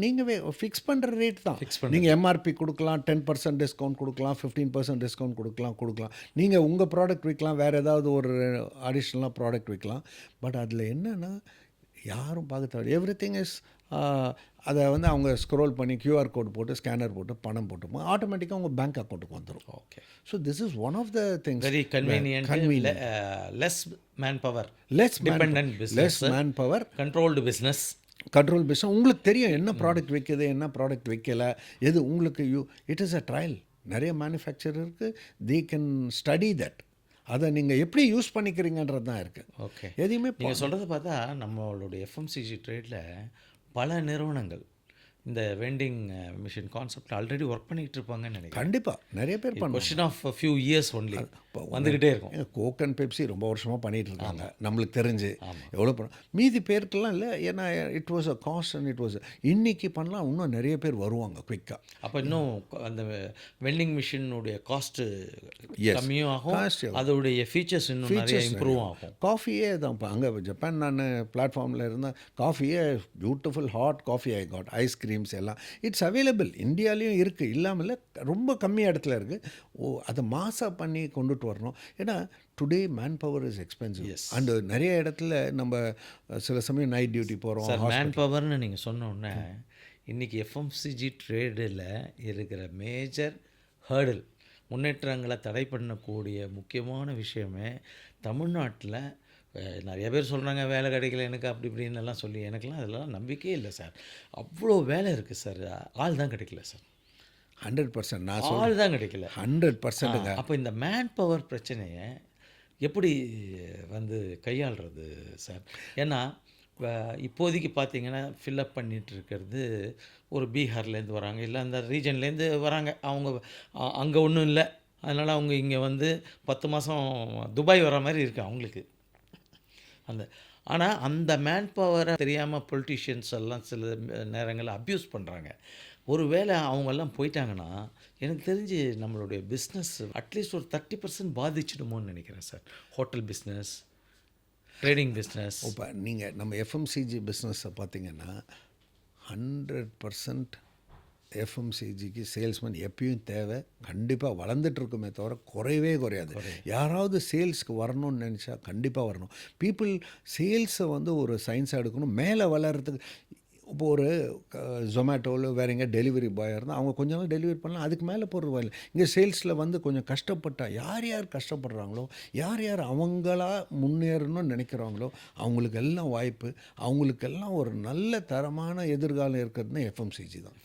B: நீங்கள் ஃபிக்ஸ் பண்ணுற ரேட் தான்.
A: ஃபிக்ஸ் பண்ணி
B: நீங்கள் எம்ஆர்பி கொடுக்கலாம், 10% டிஸ்கவுண்ட் கொடுக்கலாம், 15% டிஸ்கவுண்ட் கொடுக்கலாம். நீங்கள் உங்கள் ப்ராடக்ட் விற்கலாம், வேறு ஏதாவது ஒரு அடிஷ்னலாக ப்ராடக்ட் விற்கலாம். பட் அதில் என்னென்னா யாரும் பார்க்க தேவை. எவ்ரிதிங் இஸ் அதை வந்து அவங்க ஸ்க்ரோல் பண்ணி கியூஆர் கோட் போட்டு ஸ்கேனர் போட்டு பணம் போட்டு ஆட்டோமேட்டிக்காக உங்கள் பேங்க் அக்கௌண்ட்டுக்கு வந்துடும்.
A: Okay.
B: So this is one of the things.
A: Very convenient. Less man power,
B: less
A: dependent business,
B: man power,
A: controlled business.
B: Control business. உங்களுக்கு தெரியும் என்ன ப்ராடக்ட் விற்கிது, என்ன ப்ராடக்ட் விற்கல, எது உங்களுக்கு இட் இஸ் அ ட்ரையல். நிறைய மேனுஃபேக்சரருக்கு தே கேன் ஸ்டடி தட். அதை நீங்கள் எப்படி யூஸ் பண்ணிக்கிறீங்கன்றது தான் இருக்குது.
A: ஓகே.
B: எதையுமே
A: நீங்கள் சொல்கிறத பார்த்தா நம்மளுடைய எஃப்எம்சிஜி ட்ரேடில் பல நிறுவனங்கள் இந்த vending machine concept already work பண்ணிகிட்டு இருப்பாங்கன்னு நினைக்கிறேன்.
B: கண்டிப்பாக நிறைய பேர் பண்ணுவாங்க.
A: Question of few years only வந்துக்கிட்டே இருக்கும்.
B: கோக் அண்ட் பெப்சி ரொம்ப வருஷமாக பண்ணிகிட்டு இருக்காங்க நம்மளுக்கு தெரிஞ்சு. எவ்வளோ மீதி பேருக்கெல்லாம் இல்லை. ஏன்னா it was a cost and it was இன்றைக்கி பண்ணலாம். இன்னும் நிறைய பேர் வருவாங்க குயிக்காக.
A: அப்போ இன்னும் அந்த வெண்டிங் மிஷினுடைய காஸ்ட்டு கம்மியும் ஆகும், அதோடைய ஃபீச்சர்ஸ் இன்னும் நிறைய இம்ப்ரூவ் ஆகும்.
B: காஃபியே தான் இப்போ அங்கே ஜப்பான் நான் பிளாட்ஃபார்மில் இருந்தேன். காஃபியே beautiful hot coffee I got. Ice creams எல்லாம் இட்ஸ் அவைலபிள். இந்தியாலேயும் இருக்குது, இல்லாமல் ரொம்ப கம்மி இடத்துல இருக்குது. அதை மாசாக பண்ணி கொண்டுட்டு வரணும். ஏன்னா today man power is expensive. And நிறைய இடத்துல நம்ம சில சமயம் நைட் டியூட்டி போகிறோம்.
A: சார் மேன் பவர்னு நீங்கள் சொன்னோன்னே இன்றைக்கி எஃப்எம்சிஜி ட்ரேடில் இருக்கிற மேஜர் ஹேர்டில், முன்னேற்றங்களை தடை பண்ணக்கூடிய முக்கியமான விஷயமே தமிழ்நாட்டில் நிறைய பேர் சொல்கிறாங்க வேலை கிடைக்கல எனக்கு அப்படி இப்படின்னு எல்லாம் சொல்லி. எனக்கெல்லாம் அதெல்லாம் நம்பிக்கையே இல்லை சார். அவ்வளோ வேலை இருக்குது சார், ஆள் தான் கிடைக்கல சார்.
B: 100% நான்
A: ஆள் தான் கிடைக்கல.
B: 100%.
A: அப்போ இந்த மேன் பவர் பிரச்சனையை எப்படி வந்து கையாளுறது சார்? ஏன்னா இப்போதைக்கு பார்த்தீங்கன்னா ஃபில்லப் பண்ணிகிட்டு இருக்கிறது ஒரு பீகார்லேருந்து வராங்க, இல்லை அந்த ரீஜன்லேருந்து வராங்க. அவங்க அங்கே ஒன்றும் இல்லை, அதனால் அவங்க இங்கே வந்து 10 மாதம் துபாய் வர மாதிரி இருக்குது அவங்களுக்கு. ஆனால் அந்த மேன் பவரை தெரியாமல் பொலிட்டிஷியன்ஸ் எல்லாம் சில நேரங்களில் அப்யூஸ் பண்ணுறாங்க. ஒரு வேளை அவங்கெல்லாம் போயிட்டாங்கன்னா எனக்கு தெரிஞ்சு நம்மளுடைய பிஸ்னஸ் அட்லீஸ்ட் ஒரு 30% பாதிச்சிடுமோன்னு நினைக்கிறேன் sir. Hotel business, trading business.
B: இப்போ நீங்கள் நம்ம எஃப்எம்சிஜி பிஸ்னஸை பார்த்தீங்கன்னா 100% எஃப்எம்சிஜிக்கு சேல்ஸ்மேன் எப்பயும் தேவை. கண்டிப்பாக வளர்ந்துட்டு இருக்குமே தவிர குறையவே குறையாது. யாராவது சேல்ஸ்க்கு வரணும்னு நினச்சா கண்டிப்பாக வரணும். பீப்புள் சேல்ஸை வந்து ஒரு சயின்ஸாக எடுக்கணும். மேலே வளர்கிறதுக்கு இப்போ ஒரு ஜொமேட்டோவில் வேறு எங்கே டெலிவரி பாயாக இருந்தால் அவங்க கொஞ்ச நாள் டெலிவரி பண்ணலாம், அதுக்கு மேலே போடுற வேலை. இங்கே சேல்ஸில் வந்து கொஞ்சம் கஷ்டப்பட்டால் யார் கஷ்டப்படுறாங்களோ, யார் அவங்களா முன்னேறணும்னு நினைக்கிறாங்களோ அவங்களுக்கெல்லாம் வாய்ப்பு, அவங்களுக்கெல்லாம் ஒரு நல்ல தரமான எதிர்காலம் இருக்கிறதுனா எஃப்எம்சிஜி தான்.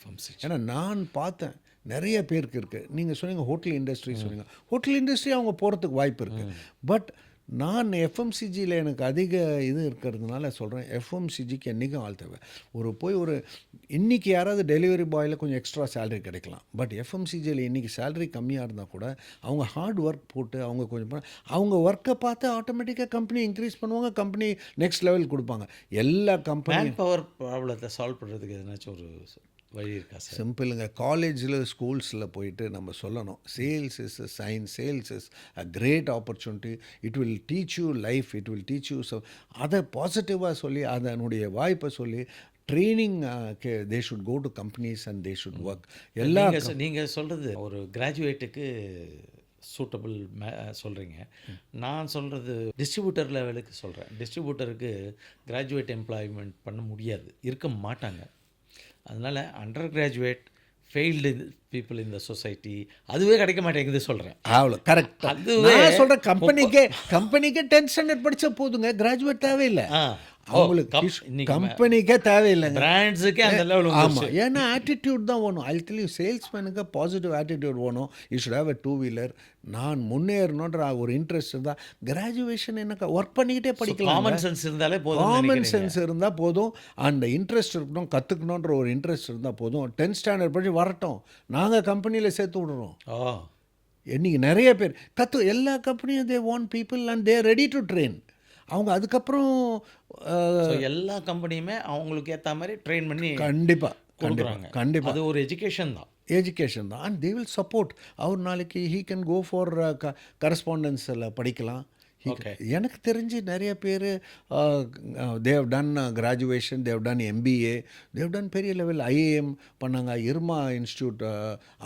B: ஏன்னா நான் பார்த்தேன் நிறைய பேருக்கு இருக்குது. நீங்கள் சொன்னீங்க ஹோட்டல் இண்டஸ்ட்ரி சொன்னீங்க. ஹோட்டல் இண்டஸ்ட்ரி அவங்க போகிறதுக்கு வாய்ப்பு இருக்குது. பட் நான் எஃப்எம்சிஜியில் எனக்கு அதிக இது இருக்கிறதுனால சொல்கிறேன், எஃப்எம்சிஜிக்கு என்றைக்கும் ஆள் தேவை. ஒரு இன்றைக்கி யாராவது டெலிவரி பாயில் கொஞ்சம் எக்ஸ்ட்ரா சேலரி கிடைக்கலாம். பட் எஃப்எம்சிஜியில் இன்றைக்கி சேலரி கம்மியாக இருந்தால் கூட அவங்க ஹார்ட் ஒர்க் போட்டு அவங்க கொஞ்சம் அவங்க ஒர்க்கை பார்த்து ஆட்டோமேட்டிக்காக கம்பெனி இன்க்ரீஸ் பண்ணுவாங்க, கம்பெனி நெக்ஸ்ட் லெவல் கொடுப்பாங்க. எல்லா கம்பெனி
A: பவர் ப்ராப்ளத்தை சால்வ் பண்ணுறதுக்கு எதனாச்சும் ஒரு வழி இருக்கா சார்?
B: சிம்பிளுங்க. காலேஜில் ஸ்கூல்ஸில் போயிட்டு நம்ம சொல்லணும், sales is a science, sales is a great opportunity, it will teach you life, it will teach you. அதை பாசிட்டிவாக சொல்லி அதனுடைய வாய்ப்பை சொல்லி training they should go to companies and they should work. எல்லா
A: நீங்கள் சொல்கிறது ஒரு கிராஜுவேட்டுக்கு சூட்டபிள் சொல்கிறீங்க. நான் சொல்கிறது டிஸ்ட்ரிபியூட்டர் லெவலுக்கு சொல்கிறேன். டிஸ்ட்ரிபியூட்டருக்கு கிராஜுவேட் எம்ப்ளாய்மெண்ட் பண்ண முடியாது, இருக்க மாட்டாங்க. அதனால் அண்டர் கிராஜுவேட் ஃபெயில்டு பீப்புள் இந்த சொசைட்டி அதுவே கிடைக்க மாட்டேங்குது சொல்கிறேன்.
B: அவ்வளோ கரெக்ட். அதுவே சொல்கிறேன். கம்பெனிக்கே 10th ஸ்டாண்டர்ட் படித்தா போதுங்க, கிராஜுவேட் தேவையில்லை அவங்களுக்கு. கம்பெனிக்கே தேவையில்லை,
A: பிராண்ட்ஸுக்கே அந்த லெவல்.
B: ஆமாம், ஏன்னா ஆட்டிடியூட் தான் வேணும். I tell you, சேல்ஸ்மேனுக்கு positive attitude வேணும். You should have a 2-wheeler. நான் முன்னேறணுன்ற ஒரு இன்ட்ரெஸ்ட் இருந்தால் கிராஜுவேஷன் எனக்கு ஒர்க் பண்ணிக்கிட்டே படிக்கலாம்.
A: காமன் சென்ஸ் இருந்தாலே போதும்.
B: காமன் சென்ஸ் இருந்தால் போதும், அந்த இன்ட்ரெஸ்ட் இருக்கணும், கற்றுக்கணுன்ற ஒரு இன்ட்ரெஸ்ட் இருந்தால் போதும். 10th ஸ்டாண்டர்ட் படி வரட்டும், நாங்கள் கம்பெனியில் சேர்த்து விடுறோம். இன்றைக்கி நிறைய பேர் எல்லா கம்பெனியும் they want people and they ready to train. அவங்க அதுக்கப்புறம்
A: எல்லா கம்பெனியுமே அவங்களுக்கு ஏற்ற மாதிரி ட்ரெயின் பண்ணி
B: கண்டிப்பாக
A: கொடுக்குறாங்க.
B: கண்டிப்பாக
A: அது ஒரு எஜுகேஷன் தான்.
B: எஜுகேஷன் தான். And they will support. அவர் நாளைக்கு ஹீ கேன் கோ ஃபார் கரஸ்பாண்டன்ஸில் படிக்கலாம்.
A: ஓகே.
B: எனக்கு தெரிஞ்சு நிறைய பேர் they've done graduation, they've done MBA, they've done பெரிய லெவல் ஐஏஎம் பண்ணாங்க. இர்மா இன்ஸ்டியூட்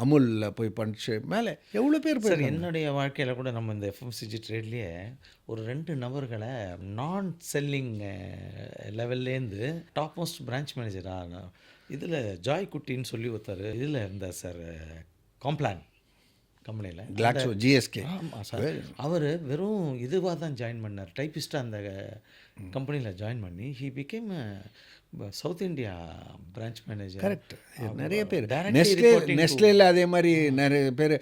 B: அமுலில் போய் படிச்சு மேலே எவ்வளோ பேர்
A: சார்
B: போய்
A: என்னுடைய வாழ்க்கையில் கூட நம்ம இந்த எஃப்எம்சிஜி ட்ரேட்லேயே ஒரு 2 நபர்களை நான் செல்லிங் லெவல்லேருந்து டாப் மோஸ்ட் பிரான்ச் மேனேஜராக இதில் ஜாய் குட்டின்னு சொல்லி ஒருத்தர் இதில் இருந்தார் சார், காம்ப்ளான் கம்பெனியில்.
B: Glaxo GSK.
A: ஆமாம் சார். அவர் வெறும் இதுவாக தான் ஜாயின் பண்ணார், டைப்பிஸ்ட்டாக அந்த கம்பெனியில் ஜாயின் பண்ணி he became south India branch manager.
B: Correct. நிறைய பேர் நெஸ்லேயில் அதே மாதிரி நிறைய பேர்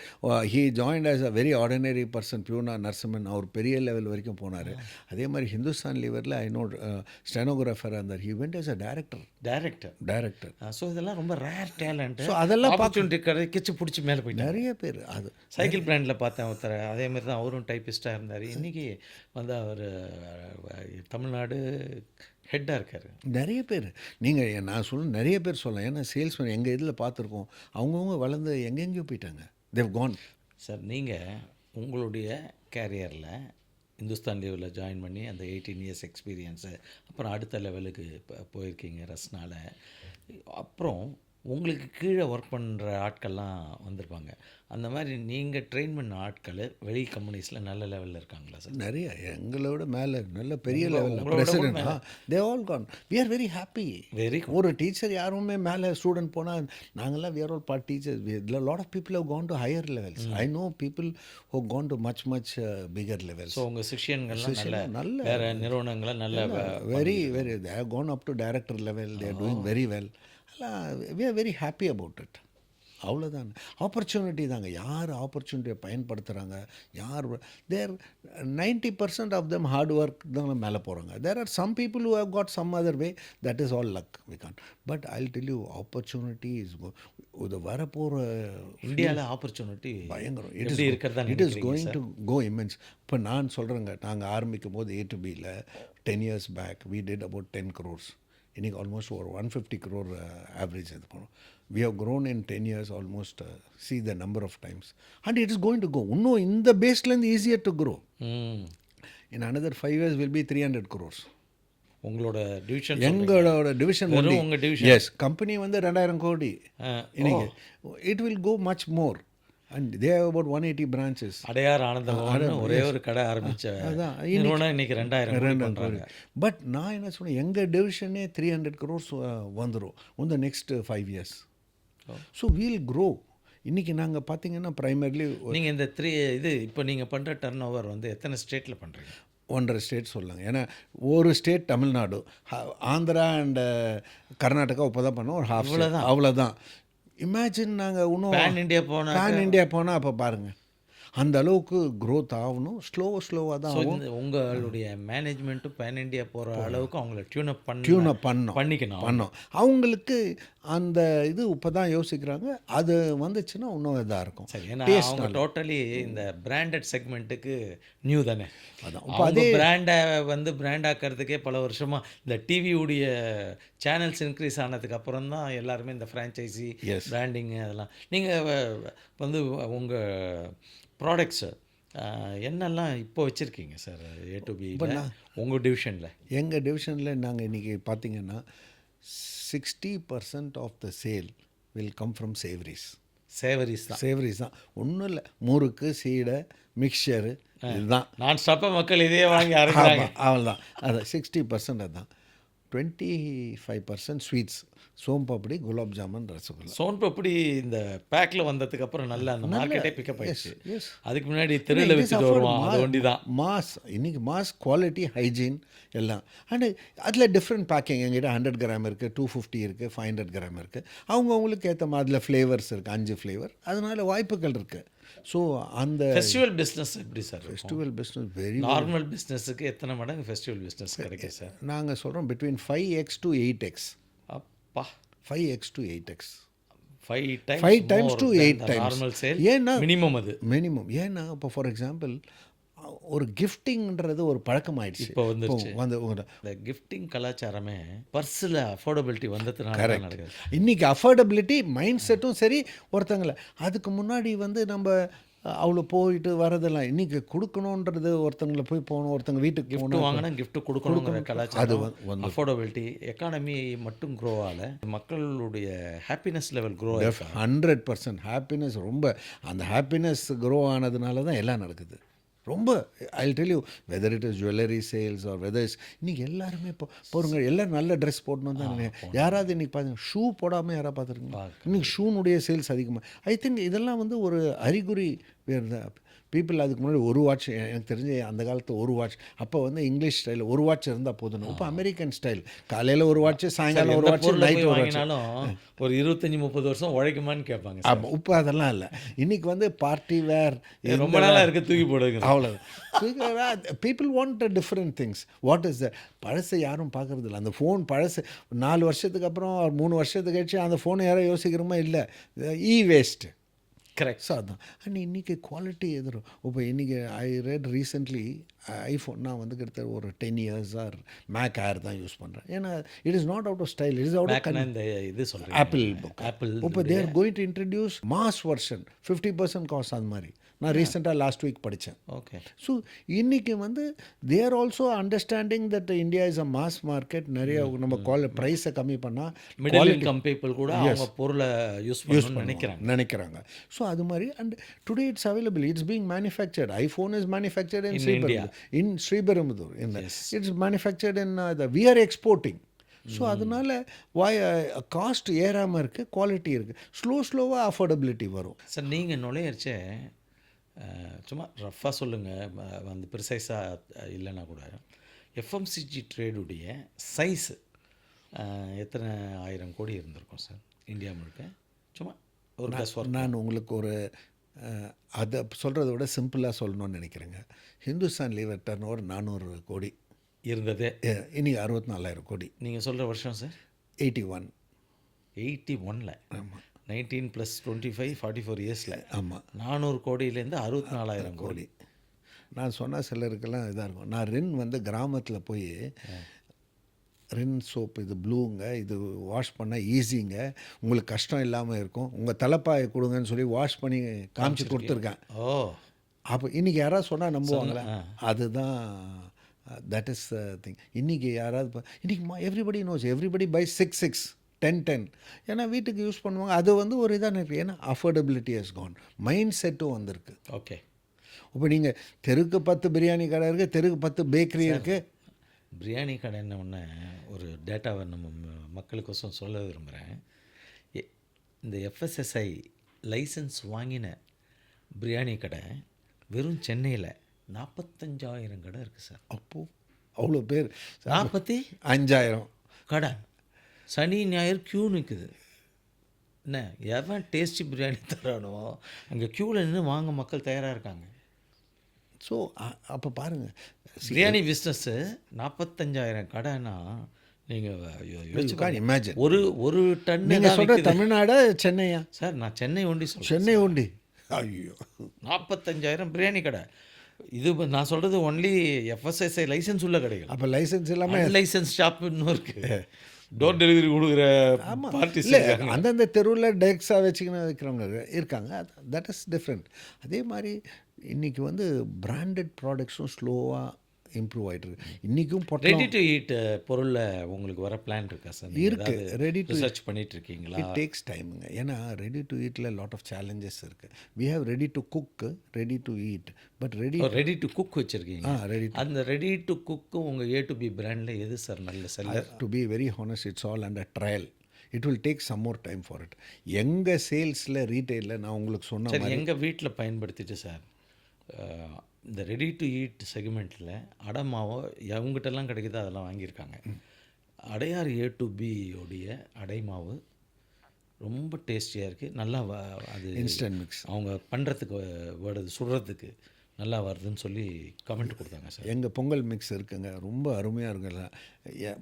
B: he joined as a very ordinary person. பியூனா நரசிம்மன் அவர் பெரிய லெவல் வரைக்கும் போனார். அதே மாதிரி ஹிந்துஸ்தான் லீவரில் ஐ நோ ஸ்டெனோகிராஃபர் அந்த he went as a director.
A: So இதெல்லாம் ரொம்ப ரேர் டேலண்ட்.
B: ஸோ அதெல்லாம்
A: ஆப்பர்ச்சுனிட்டி கிடைச்சி பிடிச்சி மேலே போயிட்டார்.
B: நிறைய பேர் அது
A: சைக்கிள் பிராண்டில் பார்த்தேன் ஒருத்தர், அதே மாதிரி தான் அவரும் டைப்பிஸ்ட்டாக இருந்தார். இன்றைக்கி வந்து அவர் தமிழ்நாடு ஹெட்டாக இருக்கார்.
B: நிறைய பேர் நீங்கள் நான் நிறைய பேர் சொல்லலாம். ஏன்னா சேல்ஸ்மேன் எங்கள் இதில் பார்த்துருக்கோம். அவங்கவுங்க வளர்ந்து எங்கெங்கேயோ போயிட்டாங்க. தேவ் கான்.
A: சார் நீங்கள் உங்களுடைய கேரியரில் இந்துஸ்தான் லீவில் ஜாயின் பண்ணி அந்த 18 இயர்ஸ் எக்ஸ்பீரியன்ஸு, அப்புறம் அடுத்த லெவலுக்கு போயிருக்கீங்க ரஸ்னால். அப்புறம் உங்களுக்கு கீழே ஒர்க் பண்ணுற ஆட்கள்லாம் வந்திருப்பாங்க. அந்த மாதிரி நீங்கள் ட்ரெயின் பண்ண ஆட்கள் வெளி கம்பெனிஸில் நல்ல லெவலில் இருக்காங்களா சார்?
B: நிறைய எங்களோட மேலே நல்ல பெரிய லெவலில் president they all gone. We are very happy. ஒரு டீச்சர் யாருமே மேலே ஸ்டூடெண்ட் போனால் நாங்கள்லாம் we are all part teachers. Lot of people have gone to higher levels. I know people have gone to much bigger levels.
A: So உங்கள் சிஷியன்கள்லாம் நல்ல வேறு நிறுவனங்களை நல்ல
B: very they have gone up to director level. They are doing very well. We are very happy about it. அவ்வளோதான். Opportunity தாங்க. யார் ஆப்பர்ச்சுனிட்டியை பயன்படுத்துகிறாங்க, யார் there 90% of them hard work தான் மேலே போகிறாங்க. There are some people who have got some other way, that is all luck. We can. But I will tell you opportunity is இது வரப்போகிற
A: இந்தியாவில் ஆப்பர்ச்சுனிட்டி
B: பயங்கரம்.
A: It
B: is going to go immense. இப்போ நான் சொல்கிறேங்க, நாங்கள் ஆரம்பிக்கும் போது A2Bயில் 10 years back we did about 10 crores. இன்றைக்கி ஆல்மோஸ்ட் ஒரு 150 crore ஆவரேஜ் இது போனோம். We have grown in 10 years almost, see the number of times. And it is going to go. இன்னும் இந்த பேஸ்லேருந்து easier to grow. In another 5 years will be 300 crores.
A: உங்களோட division,
B: எங்களோட division
A: only உங்கள் division.
B: S. Company வந்து 2000 கோடி இன்னைக்கு. It will go much more. And they have about 180 branches.
A: Adyar Anandabhavan ஒரே ஒரு கடை ஆரம்பித்த நிறுவனம் இன்னைக்கு 2000 கோடி.
B: பட் நான் என்ன சொன்னேன், எங்கள் டிவிஷனே 300 crores வந்துடும் இந்த next 5 years. So we'll grow. இன்றைக்கி நாங்கள் பார்த்தீங்கன்னா ப்ரைமர்லி
A: நீங்கள் இந்த இது இப்போ நீங்கள் பண்ணுற டர்ன் ஓவர் வந்து எத்தனை ஸ்டேட்டில் பண்ணுறீங்க?
B: 1.5 ஸ்டேட் சொல்லலாங்க. ஏன்னா ஒரு ஸ்டேட் தமிழ்நாடு, ஆந்திரா அண்ட் கர்நாடகா இப்போ தான் பண்ணோம். ஒரு ஹாஃப் அவ்வளோதான். இமேஜின் நாங்கள் இன்னும் பேன் இண்டியா போனால் அப்போ பாருங்கள் அந்த அளவுக்கு க்ரோத் ஆகணும். ஸ்லோவாக தான் ஆகும்.
A: உங்களுடைய மேனேஜ்மெண்ட்டும் பேன் இண்டியா போகிற அளவுக்கு அவங்கள டியூனப் பண்ணிக்கணும்.
B: அவங்களுக்கு அந்த இது இப்போ தான் யோசிக்கிறாங்க. அது வந்துச்சுன்னா இன்னும் இதாக இருக்கும்.
A: சரி, ஏன்னா அவங்க டோட்டலி இந்த பிராண்டட் செக்மெண்ட்டுக்கு நியூ தானே.
B: அதான்
A: இப்போ அதே பிராண்டை வந்து பிராண்ட் ஆக்கிறதுக்கே பல வருஷமாக இந்த டிவியுடைய சேனல்ஸ் இன்க்ரீஸ் ஆனதுக்கு அப்புறம் தான் எல்லாருமே இந்த ஃப்ரான்ச்சைசி பிராண்டிங்கு அதெல்லாம். நீங்கள் வந்து உங்கள் ப்ராடக்ட்ஸு என்னெல்லாம் இப்போ வச்சுருக்கீங்க சார் A2B உங்கள் டிவிஷனில்?
B: எங்கள் டிவிஷனில் நாங்கள் இன்றைக்கி பார்த்தீங்கன்னா 60% of the sale will come from savouries தான். ஒன்றும் இல்லை, முறுக்கு, சீடை, மிக்சரு, இதுதான்
A: நான் ஸ்டாப்பாக மக்கள் இதே வாங்கி ஆரம்பிக்கிறாங்க.
B: அவ்வளோதான். அது 60% அதுதான். 25% ஸ்வீட்ஸ், சோன்பப்படி, குலாப் ஜாமுன், ரசகுல்லா.
A: சோன்பப்படி இந்த பேக்கில் வந்ததுக்கு அப்புறம் நல்லா அந்த மார்க்கெட்டே பிக்கப் ஆயிடுச்சு. அதுக்கு முன்னாடி தெருவில் விற்றுட்டு வருவோம், அது ஒண்டி தான்
B: மாஸ். இன்றைக்கி மாஸ், குவாலிட்டி, ஹைஜீன் எல்லாம். அண்டு அதில் டிஃப்ரெண்ட் பேக்கிங். எங்கிட்ட 100 கிராம் இருக்குது, 250 இருக்குது, 500 கிராம் இருக்குது. அவங்கவுங்களுக்கு ஏற்ற மாதிரி அதில் ஃப்ளேவர்ஸ் இருக்குது, 5 ஃப்ளேவர். அதனால் வாய்ப்புகள் இருக்குது. ஸோ அந்த
A: ஃபெஸ்டிவல் பிஸ்னஸ் எப்படி sir?
B: Festival business very
A: normal பிஸ்னஸ்ஸுக்கு எத்தனை மடங்கு ஃபெஸ்டிவல் பிஸ்னஸ் கிடைக்கும் சார்?
B: நாங்கள் சொல்கிறோம் பிட்வீன் 5x to 8x.
A: அப்பா,
B: 5x to 8x.
A: 5 times
B: to 8 times
A: normal sale.
B: ஏன்னா
A: மினிமம்
B: ஏன்னா இப்போ ஃபார் எக்ஸாம்பிள் ஒரு கிஃப்டிங்கிறது ஒரு பழக்கமாயிடுச்சு.
A: இப்போ வந்துருச்சு.
B: வந்து
A: இந்த கிஃப்டிங் கலாச்சாரமே பர்ஸில் அஃபோர்டபிலிட்டி வந்ததுனால தான் நடக்குது.
B: இன்றைக்கி அஃபோர்டபிலிட்டி மைண்ட் செட்டும் சரி ஒருத்தங்கள. அதுக்கு முன்னாடி வந்து நம்ம அவ்வளோ போயிட்டு வரதெல்லாம் இன்றைக்கி கொடுக்கணுன்றது ஒருத்தங்களை போய் போகணும், ஒருத்தங்க வீட்டுக்கு
A: கிஃப்ட்
B: போகணும்.
A: வாங்கினா கிஃப்ட் கொடுக்கணுங்கிற
B: அது
A: கலாச்சாரம்,
B: வந்து
A: அஃபோர்டபிலிட்டி, எக்கானமி மட்டும் க்ரோ ஆகல, மக்களுடைய ஹாப்பினஸ் லெவல் க்ரோ ஆகிருக்கு.
B: 100% ஹாப்பினஸ் ரொம்ப அந்த ஹாப்பினஸ் க்ரோ ஆனதுனால தான் எல்லாம் நடக்குது. ரொம்ப I tell you whether it is jewellery sales or whether is இன்றைக்கி எல்லாருமே இப்போ போகிறவங்க எல்லோரும் நல்ல ட்ரெஸ் போடணும் தான். யாராவது இன்றைக்கி பார்த்தீங்க ஷூ போடாமல் யாராவது பார்த்துருக்கீங்க? இன்றைக்கி ஷூனுடைய சேல்ஸ் அதிகமாக. ஐ திங்க் இதெல்லாம் வந்து ஒரு அறிகுறி வேறு. பீப்புள் அதுக்கு முன்னாடி ஒரு வாட்ச், எனக்கு தெரிஞ்சு அந்த காலத்து ஒரு வாட்ச், அப்போ வந்து இங்கிலீஷ் ஸ்டைல் ஒரு வாட்ச் இருந்தால் போதும். இப்போ அமெரிக்கன் ஸ்டைல் காலையில் ஒரு வாட்ச், சாயங்காலம் ஒரு வாட்ச், நைட் ஒரு வாட்ச்.
A: ஒரு 25-30 வருஷம் உழைக்குமான்னு கேட்பாங்க.
B: ஆமாம், இப்போ அதெல்லாம் இல்லை. இன்றைக்கி வந்து பார்ட்டி வேர்
A: ரொம்ப நாளாக இருக்க தூக்கி போடுங்க,
B: அவ்வளோ. People want different things. What is the பழசை யாரும் பார்க்குறது இல்லை. அந்த ஃபோன் பழசு 4 வருஷத்துக்கு அப்புறம் 3 வருஷத்துக்கு கழிச்சு அந்த ஃபோனை யாரும் யோசிக்கிறோமா? இல்லை, வேஸ்ட்டு.
A: கரெக்ட்.
B: ஸோ அதுதான். அண்ட் இன்றைக்கி குவாலிட்டி எதிரும். இப்போ இன்றைக்கி ஐ ரெட் ரீசெண்ட்லி ஐஃபோன் நான் வந்து கிட்டத்தட்ட ஒரு 10 years ஆர் மேக் ஏர் தான் யூஸ் பண்ணுறேன். ஏன்னா it is not out of style, it is out of
A: இது சொல்கிறேன்
B: ஆப்பிள் புக். இப்போ they are going to introduce mass version 50% cost அந்த மாதிரி. நான் ரீசெண்டாக லாஸ்ட் வீக் படித்தேன்.
A: ஓகே.
B: ஸோ இன்றைக்கி வந்து they are also understanding that India is a mass market. நிறைய நம்ம ப்ரைஸை கம்மி பண்ணால்
A: மிடில் இன்கம் பீப்புள் கூட அவங்க பொருளை யூஸ்
B: நினைக்கிறாங்க. ஸோ அது மாதிரி. And today it's available, it's being manufactured. IPhone is manufactured in Sriperumbudur. It's manufactured in we are exporting. So அதனால் காஸ்ட் ஏறாமல் இருக்குது, குவாலிட்டி இருக்குது. ஸ்லோவாக அஃபோர்டபிலிட்டி வரும்.
A: சார் நீங்கள் நுழையச்சே சும்மா ரஃபாக சொல்லுங்கள், வந்து ப்ரிசைஸாக இல்லைன்னா கூட எஃப்எம்சிஜி ட்ரேடுடைய சைஸு எத்தனை 1000 கோடி இருந்திருக்கும் சார் இந்தியா முழுக்க? சும்மா ஒரு
B: நான் உங்களுக்கு ஒரு அதை சொல்கிறத விட சிம்பிளாக சொல்லணும்னு நினைக்கிறேங்க. ஹிந்துஸ்தான் லீவர் டர்ன் ஓவர் 400 கோடி
A: இருந்ததே.
B: இன்றைக்கி 64,000 கோடி.
A: நீங்கள் சொல்கிற வருஷம் சார் 81.
B: ஆமாம்.
A: 19 + 25 44 இயர்ஸில்.
B: ஆமாம்.
A: 400 கோடியிலேருந்து 64,000 கோடி.
B: நான் சொன்னால் சிலருக்கெல்லாம் இதாக இருக்கும். நான் ரின் வந்து கிராமத்தில் போய் ரின் சோப் இது ப்ளூங்க, இது வாஷ் பண்ணால் ஈஸிங்க, உங்களுக்கு கஷ்டம் இல்லாமல் இருக்கும், உங்கள் தலைப்பாயை கொடுங்கன்னு சொல்லி வாஷ் பண்ணி காமிச்சு கொடுத்துருக்கேன்.
A: ஓ,
B: அப்போ இன்றைக்கி யாராவது சொன்னால் நம்புவாங்களா? அதுதான் தட் இஸ் திங். இன்றைக்கி யாராவது இன்றைக்கி எவ்ரிபடி நோஸ், எவ்ரிபடி பை 6 10 ஏன்னா வீட்டுக்கு யூஸ் பண்ணுவாங்க. அது வந்து ஒரு இதாக இருக்குது. ஏன்னா அஃபோர்டபிலிட்டி ஹஸ் கான், மைண்ட் செட்டும் வந்திருக்கு.
A: ஓகே.
B: இப்போ நீங்கள் தெருக்கு 10 பிரியாணி கடை இருக்குது, தெருக்கு 10 பேக்கரி இருக்குது.
A: பிரியாணி கடைன்னு ஒன்று ஒரு டேட்டாவை நம்ம மக்களுக்கோசம் சொல்ல விரும்புகிறேன். இந்த எஃப்எஸ்எஸ்ஐ லைசன்ஸ் வாங்கின பிரியாணி கடை வெறும் சென்னையில் 45,000 கடை இருக்குது சார்.
B: அப்போது அவ்வளோ பேர்
A: 45,000 கடை சனி ஞாயிறு க்யூ நிற்குது. என்ன எவன் டேஸ்டி பிரியாணி தரானோ அங்கே க்யூவில் நின்று வாங்க மக்கள் தயாராக இருக்காங்க.
B: ஸோ அப்போ பாருங்கள்,
A: பிரியாணி பிஸ்னஸ்ஸு 45,000 கடைன்னா நீங்கள்
B: இமேஜின்.
A: ஒரு டன்
B: நீங்கள் சொல்கிற தமிழ்நாடு சென்னையா
A: சார்? நான் சென்னை ஒண்டி சொல்கிறேன்.
B: சென்னை ஒண்டி. ஐயோ,
A: 45,000 பிரியாணி கடை. இது நான் சொல்கிறது ஒன்லி எஃப்எஸ்எஸ்ஐ லைசன்ஸ் உள்ள கடைகள்.
B: அப்போ லைசன்ஸ் இல்லாமல்
A: லைசன்ஸ் ஷாப்புன்னு இருக்குது. டோர் டெலிவரி கொடுக்குற பார்ட்டிஸ்
B: இல்லை, அந்தந்த தெருவில் டெக்ஸாக வச்சுக்கின்னு வைக்கிறவங்க இருக்காங்க. That is different. அதே மாதிரி இன்றைக்கி வந்து பிராண்டட் ப்ராடக்ட்ஸும் ஸ்லோவாக இம்ப்ரூவ் ஆகிட்டு இருக்கு. இன்றைக்கும்
A: ரெடி டு ஈட் பொருளில் உங்களுக்கு வர பிளான் இருக்கா சார்?
B: இருக்குது. ரெடி டு
A: சர்ச் பண்ணிட்டு இருக்கீங்களா?
B: இட் டேக்ஸ் டைமுங்க. ஏன்னா ரெடி டு ஈட்டில் லாட் ஆஃப் சேலஞ்சஸ் இருக்குது. We have ready to cook, ready to eat. But ready
A: to cook வச்சுருக்கீங்க.
B: ரெடி.
A: அந்த ரெடி டு குக்கு உங்கள் A to B பிராண்டில் எது சார் நல்ல seller?
B: To be very honest, it's all under trial. It will take some more time for it. எங்கள் சேல்ஸில் ரீட்டெயிலில் நான் உங்களுக்கு சொன்ன மாதிரி
A: எங்கள் வீட்டில் பயன்படுத்திட்டு சார் இந்த ரெடி டு ஈட் செக்மெண்ட்டில் அடை மாவோ அவங்ககிட்டலாம் கிடைக்குது, அதெல்லாம் வாங்கியிருக்காங்க. அடையார் A to B உடைய அடை மாவு ரொம்ப டேஸ்டியாக இருக்குது. நல்லா அது
B: இன்ஸ்டன்ட் மிக்ஸ்
A: அவங்க பண்ணுறதுக்கு சுடுறதுக்கு நல்லா வருதுன்னு சொல்லி கமெண்ட் கொடுத்தாங்க சார்.
B: எங்கள் பொங்கல் மிக்ஸ் இருக்குங்க, ரொம்ப அருமையாக இருக்குல்ல,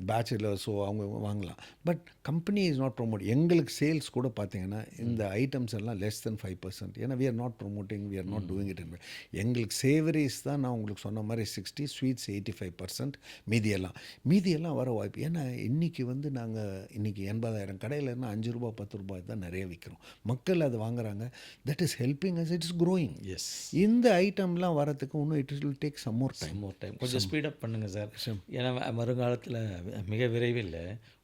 B: பேச்சுலர்ஸோ அவங்க வாங்கலாம். But company is not promote. எங்களுக்கு சேல்ஸ் கூட பார்த்தீங்கன்னா இந்த ஐட்டம்ஸ் எல்லாம் லெஸ் தென் 5%. ஏன்னா we are not promoting, we are not doing it. எங்களுக்கு சேவரிஸ் தான் நான் உங்களுக்கு சொன்ன மாதிரி 60, ஸ்வீட்ஸ் 85%, மீதியெல்லாம் வர வாய்ப்பு. ஏன்னா இன்றைக்கி வந்து நாங்கள் இன்றைக்கி 80,000 கடையிலன்னா 5 ரூபா 10 ரூபாய் தான் நிறைய விற்கிறோம். மக்கள் அதை வாங்குறாங்க. That is helping us, it is growing.
A: Yes,
B: இந்த ஐட்டம்லாம் வரத்துக்கு இன்னும் it will take some more time.
A: கொஞ்சம் ஸ்பீடப் பண்ணுங்கள் சார். ஏன்னா வருங்காலத்தில் மிக விரைவில்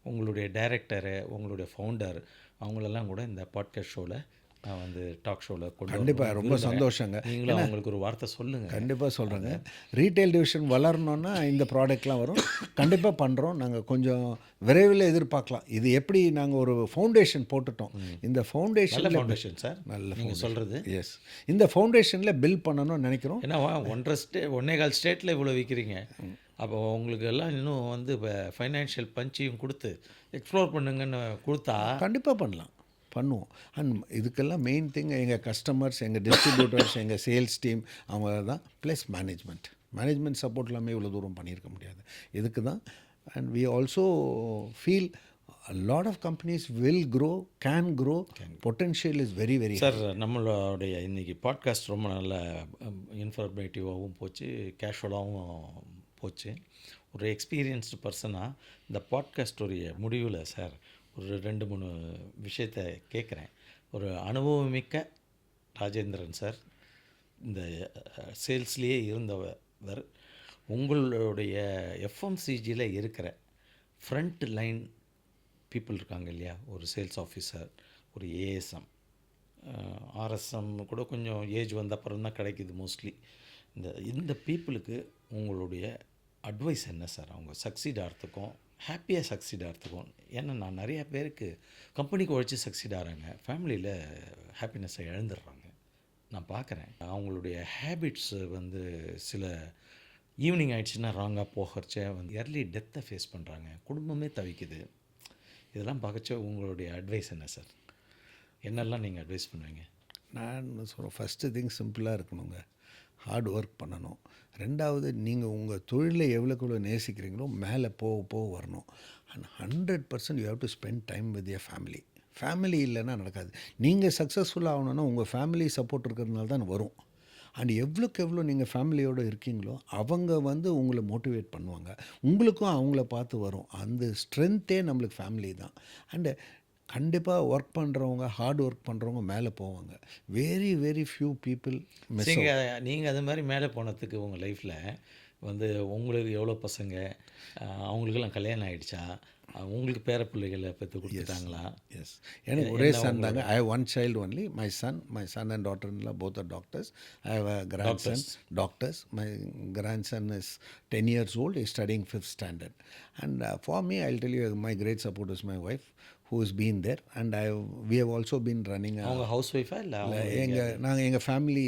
A: உங்களுடைய டைரக்டரு, உங்களுடைய ஃபவுண்டர் அவங்களெல்லாம் கூட இந்த பாட்காஸ்ட் ஷோவில் நான் வந்து டாக் ஷோவில் கொண்டு
B: கண்டிப்பாக ரொம்ப சந்தோஷங்க.
A: நீங்களும் அவங்களுக்கு ஒரு வார்த்தை சொல்லுங்கள்.
B: கண்டிப்பாக சொல்கிறேங்க. ரீட்டைல் டிவிஷன் வளரணுன்னா இந்த ப்ராடக்ட்லாம் வரும். கண்டிப்பாக பண்ணுறோம். நாங்கள் கொஞ்சம் விரைவில் எதிர்பார்க்கலாம். இது எப்படி நாங்கள் ஒரு ஃபவுண்டேஷன் போட்டுட்டோம். இந்த ஃபவுண்டேஷன்
A: சார்
B: நல்ல
A: நீங்கள் சொல்கிறது.
B: எஸ், இந்த ஃபவுண்டேஷனில் பில்ட் பண்ணணும்னு நினைக்கிறோம்.
A: ஏன்னா 1.5 ஸ்டேட்டில் இவ்வளோ விற்கிறீங்க. அப்போ உங்களுக்கு எல்லாம் இன்னும் வந்து இப்போ ஃபைனான்ஷியல் பஞ்சையும் கொடுத்து எக்ஸ்ப்ளோர் பண்ணுங்கன்னு கொடுத்தா
B: கண்டிப்பாக பண்ணுவோம். அண்ட் இதுக்கெல்லாம் மெயின் திங் எங்கள் கஸ்டமர்ஸ், எங்கள் டிஸ்ட்ரிபியூட்டர்ஸ், எங்கள் சேல்ஸ் டீம் அவங்க தான். ப்ளஸ் மேனேஜ்மெண்ட் சப்போர்ட் இல்லாமல் இவ்வளோ தூரம் பண்ணியிருக்க முடியாது. இதுக்கு தான். And we also feel a lot of companies will grow, can grow. Potential is very very
A: sir. நம்மளுடைய இன்றைக்கி பாட்காஸ்ட் ரொம்ப நல்ல இன்ஃபர்மேட்டிவாகவும் போச்சு, கேஷுவலாகவும் போச்சு. ஒரு எக்ஸ்பீரியன்ஸ்டு பர்சனாக இந்த பாட்காஸ்டோடைய முடிவில் சார் ஒரு 2-3 விஷயத்தை கேட்குறேன். ஒரு அனுபவமிக்க ராஜேந்திரன் சார், இந்த சேல்ஸ்லேயே இருந்தவர், உங்களுடைய எஃப்எம்சிஜியில் இருக்கிற ஃப்ரண்ட் லைன் பீப்புள் இருக்காங்க இல்லையா, ஒரு சேல்ஸ் ஆஃபீஸர், ஒரு ஏஎஸ்எம், ஆர்எஸ்எம் கூட கொஞ்சம் ஏஜ் வந்த அப்புறம் தான் கிடைக்கிது மோஸ்ட்லி. இந்த பீப்புளுக்கு உங்களுடைய அட்வைஸ் என்ன சார்? அவங்க சக்சீட் ஆகிறதுக்கும் ஹாப்பியாக சக்சீட் ஆகிறதுக்கும். ஏன்னா நான் நிறையா பேருக்கு கம்பெனிக்கு உழைச்சி சக்சீட் ஆகிறாங்க, ஃபேமிலியில் ஹாப்பினஸ்ஸை இழந்துடுறாங்க. நான் பார்க்குறேன் அவங்களுடைய ஹேபிட்ஸு வந்து சில ஈவினிங் ஆகிடுச்சுன்னா ராங்காக போகிறச்சே வந்து எர்லி டெத்தை ஃபேஸ் பண்ணுறாங்க, குடும்பமே தவிக்குது. இதெல்லாம் பார்க்கச்ச உங்களுடைய அட்வைஸ் என்ன சார்? என்னெல்லாம் நீங்கள் அட்வைஸ் பண்ணுவீங்க?
B: நான் சொல்கிறேன், ஃபஸ்ட்டு திங் சிம்பிளாக இருக்கணுங்க, ஹார்ட் ஒர்க் பண்ணணும். ரெண்டாவது, நீங்கள் உங்கள் தொழிலை எவ்வளோக்கு நேசிக்கிறீங்களோ மேலே போக வரணும். And 100% you have to spend time with your family இல்லைன்னா நடக்காது. நீங்கள் சக்ஸஸ்ஃபுல்லாக ஆகணுன்னா உங்கள் ஃபேமிலி சப்போர்ட் இருக்கிறதுனால தான் வரும். அண்ட் எவ்வளோக்கு நீங்கள் ஃபேமிலியோடு இருக்கீங்களோ அவங்க வந்து உங்களை மோட்டிவேட் பண்ணுவாங்க, உங்களுக்கும் அவங்கள பார்த்து வரும். அந்த ஸ்ட்ரென்த்தே நம்மளுக்கு ஃபேமிலி தான். அண்டு கண்டிப்பாக ஒர்க் பண்ணுறவங்க, ஹார்ட் ஒர்க் பண்ணுறவங்க மேலே போவாங்க. Very very few people miss.
A: நீங்கள் அது மாதிரி மேலே போனதுக்கு உங்கள் லைஃப்பில் வந்து உங்களுக்கு எவ்வளோ பசங்க, அவங்களுக்கெல்லாம் கல்யாணம் ஆகிடுச்சா, உங்களுக்கு பேர பிள்ளைகளை பெற்று கொடுத்துட்டாங்களா?
B: எஸ், எனக்கு ஒரே சன் தாங்க. I have one child only. My son and daughter-in-law both are doctors. I have a grandson, doctors. My grandson is 10 years old, is studying 5th standard. And for me, I'll tell you, my great support is my wife, who has been there. And we have also been running
A: அவங்க house ஒய்ஃபா இல்லை?
B: எங்கள் family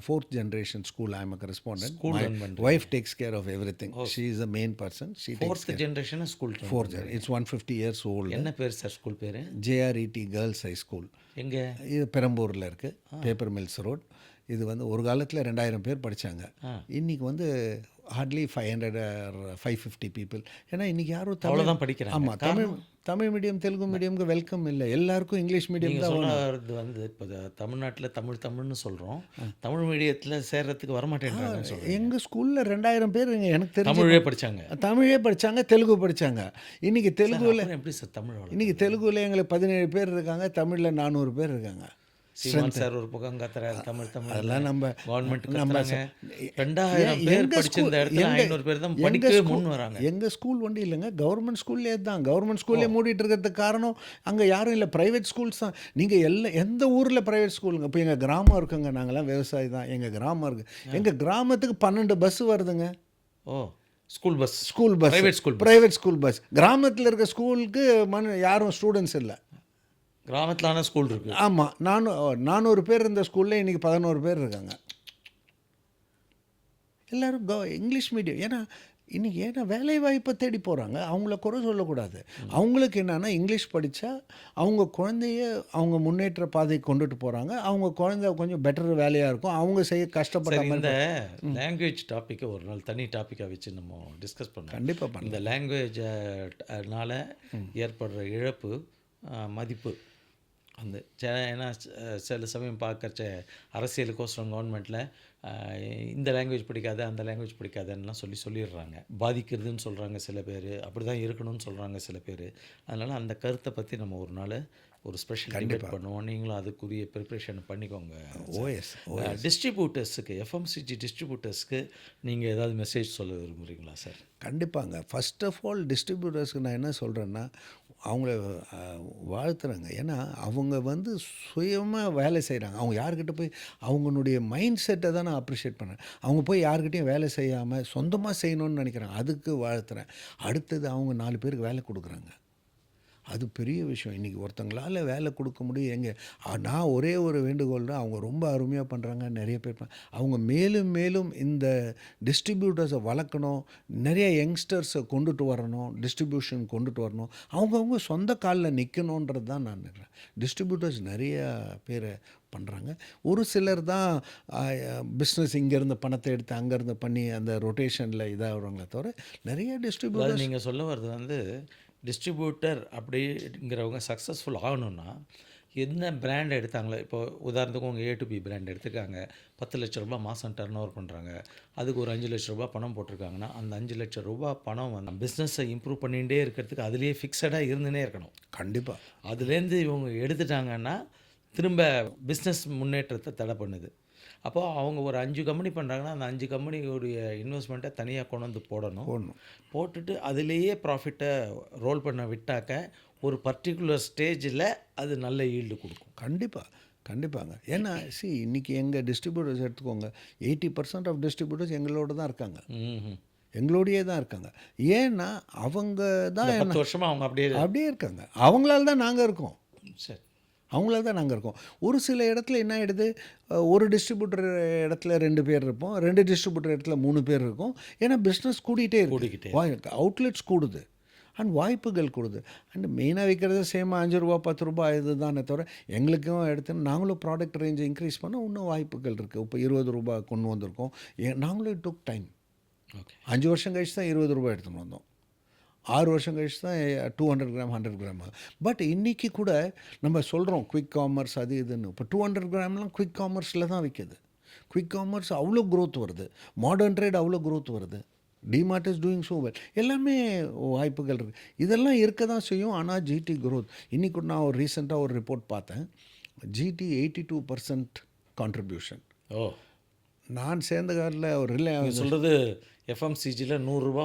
B: 4th generation school. I am a correspondent. My wife takes care of everything. She is the main person. She takes
A: 4th generation school.
B: 4th. It's 150 years old.
A: என்ன பேர் sir school பேர்?
B: JRET Girls High School.
A: எங்கே? இது
B: பெரம்பூரில் இருக்குது, paper mills road. இது வந்து ஒரு காலத்தில் 2000 பேர் படித்தாங்க. இன்றைக்கி வந்து ஹார்ட்லி 500 or 550 பீப்புள். ஏன்னா இன்றைக்கி யாரும்
A: தமிழ் தான் படிக்கிறாங்க.
B: ஆமாம், தமிழ் மீடியம் தெலுங்கு மீடியம்க்கு வெல்கம் இல்லை, எல்லாருக்கும் இங்கிலீஷ் மீடியம் தான்.
A: சொல்கிறது வந்து இப்போ தமிழ்நாட்டில் தமிழ்னு சொல்கிறோம், தமிழ் மீடியத்தில் சேர்கிறதுக்கு வரமாட்டேன்றாங்கன்னு சொல்கிறேன்.
B: எங்கள் ஸ்கூலில் 2000 பேர் எனக்கு தெரிஞ்சு
A: தமிழே படித்தாங்க,
B: தெலுங்கு படித்தாங்க. இன்றைக்கி தெலுங்குல
A: எப்படி சார் தமிழ்?
B: இன்றைக்கி தெலுங்குல எங்களுக்கு 17 பேர் இருக்காங்க, தமிழில் 400 பேர் இருக்காங்க.
A: சார் ஒரு பக்கம் கத்துறாரு தமிழ்
B: அதெல்லாம் நம்ம
A: கவர்மெண்ட் கத்துறாங்க. 2000 பேர் படிச்சிருந்த இடத்துல 500 பேர் தான் படிக்கவே முன் வராங்க.
B: எங்கள் ஸ்கூல் ஒன்றும் இல்லைங்க, கவர்மெண்ட் ஸ்கூல்லே தான். கவர்மெண்ட் ஸ்கூல்லே மூடிட்டு இருக்கிறதுக்கு காரணம் அங்கே யாரும் இல்லை, ப்ரைவேட் ஸ்கூல்ஸ் தான். நீங்கள் எந்த ஊரில் ப்ரைவேட் ஸ்கூலுங்க? இப்போ எங்கள் கிராமம் இருக்குங்க, நாங்கள்லாம் விவசாயி தான். எங்கள் கிராமம் இருக்குது, எங்கள் கிராமத்துக்கு 12 பஸ் வருதுங்க.
A: School bus
B: private school bus. கிராமத்தில் இருக்க ஸ்கூலுக்கு யாரும் ஸ்டூடெண்ட்ஸ் இல்லை.
A: கிராமத்திலான ஸ்கூல் இருக்குது.
B: ஆமாம், 400 பேர் இருந்த ஸ்கூலில் இன்றைக்கி 11 பேர் இருக்காங்க. எல்லோரும் இங்கிலீஷ் மீடியம். ஏன்னா இன்றைக்கி ஏன்னா வேலை வாய்ப்பை தேடி போகிறாங்க. அவங்கள குறை சொல்லக்கூடாது. அவங்களுக்கு என்னென்னா இங்கிலீஷ் படித்தா அவங்க குழந்தைய அவங்க முன்னேற்ற பாதைக்கு கொண்டுட்டு போகிறாங்க. அவங்க குழந்தை கொஞ்சம் பெட்டர் வேலையாக இருக்கும். அவங்க செய்ய கஷ்டப்பட்ட
A: சரி, இந்த
B: மாதிரி
A: லாங்குவேஜ் டாப்பிக்கை ஒரு நாள் தனி டாப்பிக்காக வச்சு நம்ம டிஸ்கஸ் பண்ணோம்.
B: கண்டிப்பாக பண்ணலாம்.
A: இந்த லாங்குவேஜ்னால ஏற்படுற இழப்பு, மதிப்பு அந்த ஏன்னா சில சமயம் பார்க்கறச்ச அரசியலுக்கோசரம் கவர்மெண்ட்டில் இந்த லாங்குவேஜ் பிடிக்காது, அந்த லாங்குவேஜ் பிடிக்காதுன்னெலாம் சொல்லிடுறாங்க. பாதிக்கிறதுன்னு சொல்கிறாங்க சில பேர், அப்படி தான் இருக்கணும்னு சொல்கிறாங்க சில பேர். அதனால் அந்த கருத்தை பற்றி நம்ம ஒரு நாள் ஒரு ஸ்பெஷல் டிபேட் பண்ணுவோம். நீங்களும் அதுக்குரிய ப்ரிப்ரேஷன் பண்ணிக்கோங்க.
B: ஓஎஸ்
A: டிஸ்ட்ரிபியூட்டர்ஸுக்கு, எஃப்எம்சிஜி டிஸ்ட்ரிபியூட்டர்ஸ்க்கு நீங்கள் ஏதாவது மெசேஜ் சொல்ல விரும்புகிறீங்களா சார்?
B: கண்டிப்பாங்க. ஃபர்ஸ்ட் ஆஃப் ஆல் டிஸ்ட்ரிபியூட்டர்ஸ்க்கு நான் என்ன சொல்கிறேன்னா, அவங்கள வாழ்த்துறேங்க. ஏன்னா அவங்க வந்து சுயமாக வேலை செய்கிறாங்க. அவங்க யார்கிட்ட போய் அவங்களுடைய மைண்ட் செட்டை தான் நான் அப்ரிஷியேட் பண்ணேன். அவங்க போய் யார்கிட்டையும் வேலை செய்யாமல் சொந்தமாக செய்யணும்னு நினைக்கிறாங்க. அதுக்கு வாழ்த்துறேன். அடுத்தது அவங்க 4 பேருக்கு வேலை கொடுக்குறாங்க. அது பெரிய விஷயம். இன்றைக்கி ஒருத்தங்களால் வேலை கொடுக்க முடியும். நான் ஒரே ஒரு வேண்டுகோள் தான், அவங்க ரொம்ப அருமையாக பண்ணுறாங்க. நிறைய பேர் அவங்க மேலும் மேலும் இந்த டிஸ்ட்ரிபியூட்டர்ஸை வளர்க்கணும். நிறைய யங்ஸ்டர்ஸை கொண்டுட்டு வரணும், டிஸ்ட்ரிபியூஷன் கொண்டுட்டு வரணும். அவங்கவுங்க சொந்த காலில் நிற்கணுன்றது தான் நான் நினைக்கிறேன். டிஸ்ட்ரிபியூட்டர்ஸ் நிறைய பேரை பண்ணுறாங்க. ஒரு சிலர் தான் பிஸ்னஸ் இங்கேருந்து பணத்தை எடுத்து அங்கேருந்து பண்ணி அந்த ரொட்டேஷனில் இதாகிறவங்களே தவிர நிறைய டிஸ்ட்ரிபியூட்டர்.
A: நீங்கள் சொல்ல வர்றது வந்து டிஸ்ட்ரிபியூட்டர் அப்படிங்கிறவங்க சக்ஸஸ்ஃபுல் ஆகணும்னா என்ன பிராண்ட் எடுத்தாங்களோ, இப்போ உதாரணத்துக்கு உங்கள் A2B பிராண்ட் எடுத்துக்காங்க, 10 லட்ச ரூபா மாதம் டர்ன் ஓவர் பண்ணுறாங்க, அதுக்கு ஒரு 5 லட்ச ரூபா பணம் போட்டிருக்காங்கன்னா அந்த 5 லட்ச ரூபா பணம் வந்து பிஸ்னஸை இம்ப்ரூவ் பண்ணிகிட்டே இருக்கிறதுக்கு அதுலேயே ஃபிக்ஸடாக இருந்துனே இருக்கணும்.
B: கண்டிப்பாக
A: அதுலேருந்து இவங்க எடுத்துட்டாங்கன்னா திரும்ப பிஸ்னஸ் முன்னேற்றத்தை தடை பண்ணுது. அப்போது அவங்க ஒரு 5 கம்பெனி பண்ணுறாங்கன்னா அந்த 5 கம்பெனியோடைய இன்வெஸ்ட்மெண்ட்டை தனியாக கொண்டு வந்து போடணும். போட்டுட்டு அதிலேயே ப்ராஃபிட்டை ரோல் பண்ண விட்டாக்க ஒரு பர்டிகுலர் ஸ்டேஜில் அது நல்ல ஈல்டு கொடுக்கும்.
B: கண்டிப்பாங்க. ஏன்னா இன்றைக்கி எங்கள் டிஸ்ட்ரிபியூட்டர்ஸ் எடுத்துக்கோங்க, 80% ஆஃப் டிஸ்ட்ரிபியூட்டர்ஸ் எங்களோட தான் இருக்காங்க. எங்களோடையே தான் இருக்காங்க. ஏன்னா அவங்க தான்
A: 10 வருஷமாக அவங்க
B: அப்படியே இருக்காங்க. அவங்களால தான் நாங்கள் இருக்கோம்.
A: சரி,
B: அவங்களால தான் நாங்கள் இருக்கோம். ஒரு சில இடத்துல என்ன ஆகிடுது, ஒரு டிஸ்ட்ரிபியூட்டர் இடத்துல 2 பேர் இருப்போம், 2 டிஸ்ட்ரிபியூட்டர் இடத்துல 3 பேர் இருக்கும். ஏன்னா பிஸ்னஸ் கூடிகிட்டே இருக்கு, அவுட்லெட்ஸ் கூடுது அண்ட் வாய்ப்புகள் கூடுது. அண்ட் மெயினாக விற்கிறது சேமாக 5 ரூபா 10 ரூபா இது தானே தவிர எங்களுக்கும் எடுத்து நாங்களும் ப்ராடக்ட் ரேஞ்சை இன்க்ரீஸ் பண்ண இன்னும் வாய்ப்புகள் இருக்குது. இப்போ 20 ரூபா கொண்டு வந்திருக்கோம். நாங்களும் டுக் டைம். 5 வருஷம் கழிச்சு தான் 20 ரூபா எடுத்துன்னு வந்தோம். 6 வருஷம் கழிச்சு தான் 200 கிராம் 100 கிராம். பட் இன்றைக்கி கூட நம்ம சொல்கிறோம் குவிக் காமர்ஸ் அது இதுன்னு. இப்போ 200 கிராம்லாம் குவிக் காமர்ஸில் தான் விற்கிது. குவிக் காமர்ஸ் அவ்வளோ க்ரோத் வருது, மாடர்ன் ட்ரேட் அவ்வளோ க்ரோத் வருது, DMart is doing so well. எல்லாமே வாய்ப்புகள் இருக்குது. இதெல்லாம் இருக்க தான் செய்யும். ஆனால் ஜிடி க்ரோத் இன்றைக்கி கூட நான் ரீசெண்டாக ஒரு ரிப்போர்ட் பார்த்தேன். GD 82% contribution. நான் சேர்ந்த காலில் ஒரு ரிலையன்ஸ்
A: சொல்கிறது எஃப்எம்சிஜியில் 100 ரூபா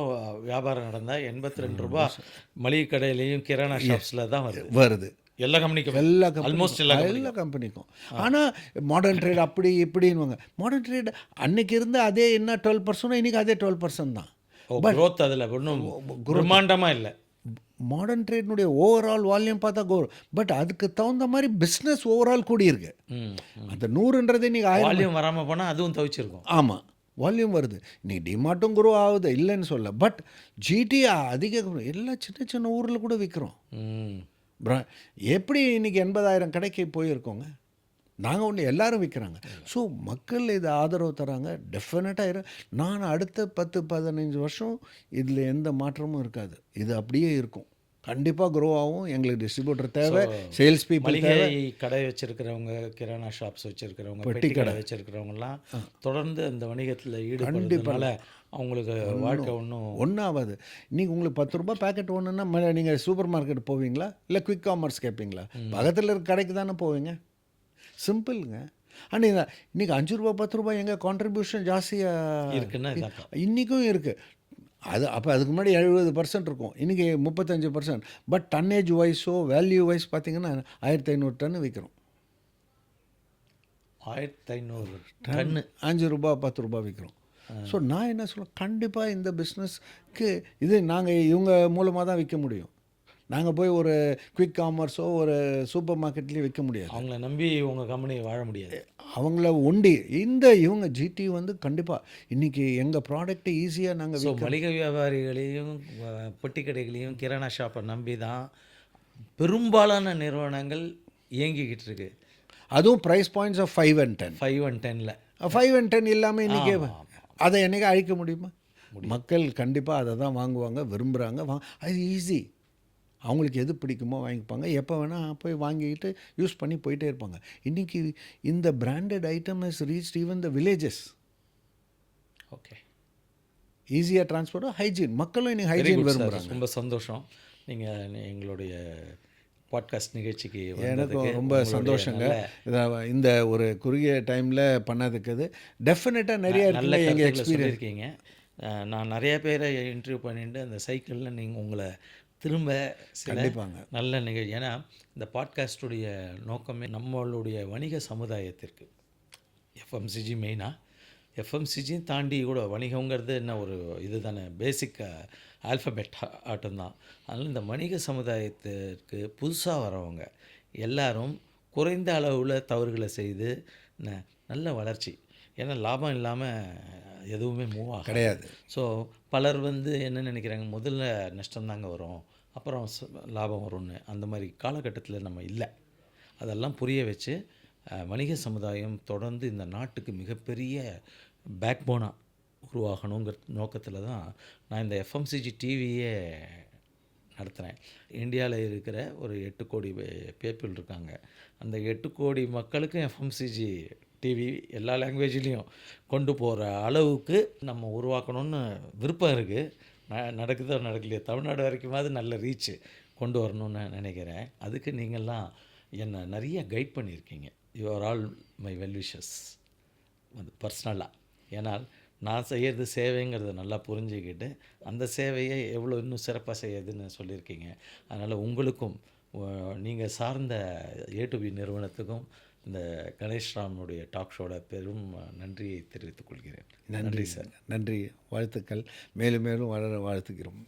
A: வியாபாரம் நடந்தால் 82 ரூபா மளிகை கடையிலையும் கிரானா ஷாப்ஸில் தான் வருது. எல்லா கம்பெனிக்கும் ஆல்மோஸ்ட் எல்லா
B: கம்பெனிக்கும். ஆனால் மாடர்ன் ட்ரேட் அப்படி இப்படின்னுவாங்க. மாடர்ன் ட்ரேட் அன்றைக்கி இருந்த அதே என்ன 12%, இன்றைக்கி அதே 12% தான்.
A: க்ரோத் அதில் ஒன்றும் பிரம்மாண்டமாக இல்லை.
B: மாடர்ன் ட்ரேட்னுடைய ஓவரால் வால்யூம் பார்த்தா பட் அதுக்கு தகுந்த மாதிரி பிஸ்னஸ் ஓவரால் கூடியிருக்கு. அந்த 100ன்றது இன்றைக்கி
A: வால்யூம் வராமல் போனால் அதுவும் தவிச்சிருக்கும்.
B: ஆமாம், வால்யூம் வருது. இன்றைக்கி டிமார்ட்டும் குரோ ஆகுது, இல்லைன்னு சொல்ல. பட் ஜிடி அதிக எல்லாம் சின்ன சின்ன ஊரில் கூட விற்கிறோம். எப்படி இன்றைக்கி 80,000 கடைக்கு போயிருக்கோங்க. நாங்கள் ஒன்று எல்லோரும் விற்கிறாங்க. ஸோ மக்கள் இதை ஆதரவு தராங்க. டெஃபினட்டாக நான் அடுத்த 10-15 வருஷம் இதில் எந்த மாற்றமும் இருக்காது. இது அப்படியே இருக்கும். கண்டிப்பாக க்ரோ ஆகும். எங்களுக்கு டிஸ்ட்ரிபியூட்டர் தேவை, சேல்ஸ் பீப்புள் தேவை.
A: கடை வச்சுருக்கிறவங்க, கிரானா ஷாப்ஸ் வச்சுருக்கிறவங்க, பெட்டி கடை வச்சுருக்கிறவங்கலாம் தொடர்ந்து அந்த வணிகத்தில் ஈடுபடுறதுனால அவங்களுக்கு வாழ்க்கை
B: ஒன்றாகாது. இன்றைக்கி உங்களுக்கு 10 ரூபா பேக்கெட் ஒன்றுன்னா நீங்கள் சூப்பர் மார்க்கெட் போவீங்களா, இல்லை குவிக் காமர்ஸ் கேட்பீங்களா? பக்கத்தில் இருக்க கடைக்கு தானே போவீங்க. சிம்பிளுங்க. ஆனால் இன்றைக்கி 5 ரூபா 10 ரூபா எங்கள் கான்ட்ரிபியூஷன் ஜாஸ்தியாக
A: இருக்குன்னா
B: இன்றைக்கும் இருக்குது. அப்போ அதுக்கு முன்னாடி 70% இருக்கும், இன்றைக்கி 35%. பட் டன்னேஜ் வைஸோ வேல்யூ வைஸ் பார்த்திங்கன்னா 1500 டன்னு விற்கிறோம்.
A: 1500 டன்னு
B: 5 ரூபா 10 ரூபா விற்கிறோம். ஸோ நான் என்ன சொல்ல, கண்டிப்பாக இந்த பிஸ்னஸ்க்கு இது நாங்கள் இவங்க மூலமாக தான் விற்க முடியும். நாங்கள் போய் ஒரு குவிக் காமர்ஸோ ஒரு சூப்பர் மார்க்கெட்லேயும் விற்க முடியாது.
A: அவங்கள நம்பி உங்கள் கம்பெனி வாழ முடியாது.
B: அவங்கள ஒண்டி இவங்க ஜிடி வந்து கண்டிப்பாக இன்றைக்கி எங்கள் ப்ராடக்ட்டை ஈஸியாக நாங்கள்
A: ஸோ மளிகை வியாபாரிகளையும் பொட்டி கடைகளையும் கிரானா ஷாப்பை நம்பி தான் பெரும்பாலான நிறுவனங்கள் இயங்கிக்கிட்டு இருக்கு.
B: அதுவும் price points of 5 and 10.
A: 5 and 10ல்
B: 5 and 10 இல்லாமல் இன்றைக்கி அதை என்னைக்கு அழிக்க முடியுமா? மக்கள் கண்டிப்பாக அதை தான் வாங்குவாங்க, விரும்புகிறாங்க. அது ஈஸி. அவங்களுக்கு எது பிடிக்குமோ வாங்கிப்பாங்க. எப்போ வேணால் போய் வாங்கிக்கிட்டு யூஸ் பண்ணி போயிட்டே இருப்பாங்க. இன்றைக்கி இந்த branded item is reached even the villages.
A: Okay,
B: ஈஸியாக டிரான்ஸ்போர்ட், ஹைஜீன். மக்களும் இன்னைக்கு ஹைஜீன் விரும்புகிறாங்க.
A: ரொம்ப சந்தோஷம். நீங்கள் எங்களுடைய பாட்காஸ்ட் நிகழ்ச்சிக்கு
B: எனக்கும் ரொம்ப சந்தோஷங்க. இந்த ஒரு குறுகிய டைமில் பண்ணதுக்கு அது டெஃபினட்டாக நிறைய
A: நல்ல
B: எங்கள் எக்ஸ்பீரியன்ஸ்
A: இருக்கீங்க. நான் நிறைய பேரை இன்டர்வியூ பண்ணிட்டு அந்த சைக்கிளில் நீங்கள் உங்களை திரும்ப
B: கண்டிப்பாங்க
A: நல்ல நிகழ்ச்சி. ஏன்னா இந்த பாட்காஸ்டுடைய நோக்கமே நம்மளுடைய வணிக சமுதாயத்திற்கு எஃப்எம்சிஜி மெயினாக, எஃப்எம்சிஜியும் தாண்டி கூட வணிகங்கிறது என்ன ஒரு இது தானே, பேசிக் ஆல்ஃபபெட் ஆட்டம் தான். அதனால் இந்த வணிக சமுதாயத்திற்கு புதுசாக வரவங்க எல்லாரும் குறைந்த அளவில் தவறுகளை செய்து நல்ல வளர்ச்சி. ஏன்னா லாபம் இல்லாமல் எதுவுமே மூவ் ஆகும்
B: கிடையாது.
A: ஸோ பலர் வந்து என்ன நினைக்கிறாங்க, முதல்ல நஷ்டம்தாங்க வரும் அப்புறம் லாபம் வரும்னு. அந்த மாதிரி காலகட்டத்தில் நம்ம இல்லை. அதெல்லாம் புரிய வச்சு வணிக சமுதாயம் தொடர்ந்து இந்த நாட்டுக்கு மிகப்பெரிய பேக்போனாக உருவாகணுங்கிற நோக்கத்தில் தான் நான் இந்த எஃப்எம்சிஜி டிவியே நடத்துகிறேன். இந்தியாவில் இருக்கிற ஒரு 8 கோடி பீப்புள் இருக்காங்க. அந்த 8 கோடி மக்களுக்கும் எஃப்எம்சிஜி டிவி எல்லா லாங்குவேஜ்லேயும் கொண்டு போகிற அளவுக்கு நம்ம உருவாக்கணும்னு விருப்பம் இருக்குது. நடக்குதோ நடக்கலையோ தமிழ்நாடு வரைக்குமாவது நல்ல ரீச் கொண்டு வரணும்னு நினைக்கிறேன். அதுக்கு நீங்கள்லாம் என்னை நிறைய கைட் பண்ணியிருக்கீங்க. You are all my well wishes பர்சனலாக. ஏன்னால் நான் செய்கிறது சேவைங்கிறத நல்லா புரிஞ்சுக்கிட்டு அந்த சேவையை எவ்வளோ இன்னும் சிறப்பாக செய்யுதுன்னு சொல்லியிருக்கீங்க. அதனால் உங்களுக்கும் நீங்கள் சார்ந்த A2B நிறுவனத்துக்கும் இந்த கணேஷ்ராமுடைய டாக் ஷோட பெரும் நன்றியை தெரிவித்துக் கொள்கிறேன்.
B: நன்றி சார். நன்றி, வாழ்த்துக்கள். மேலும் மேலும் வளர வாழ்த்துக்கிறோம்.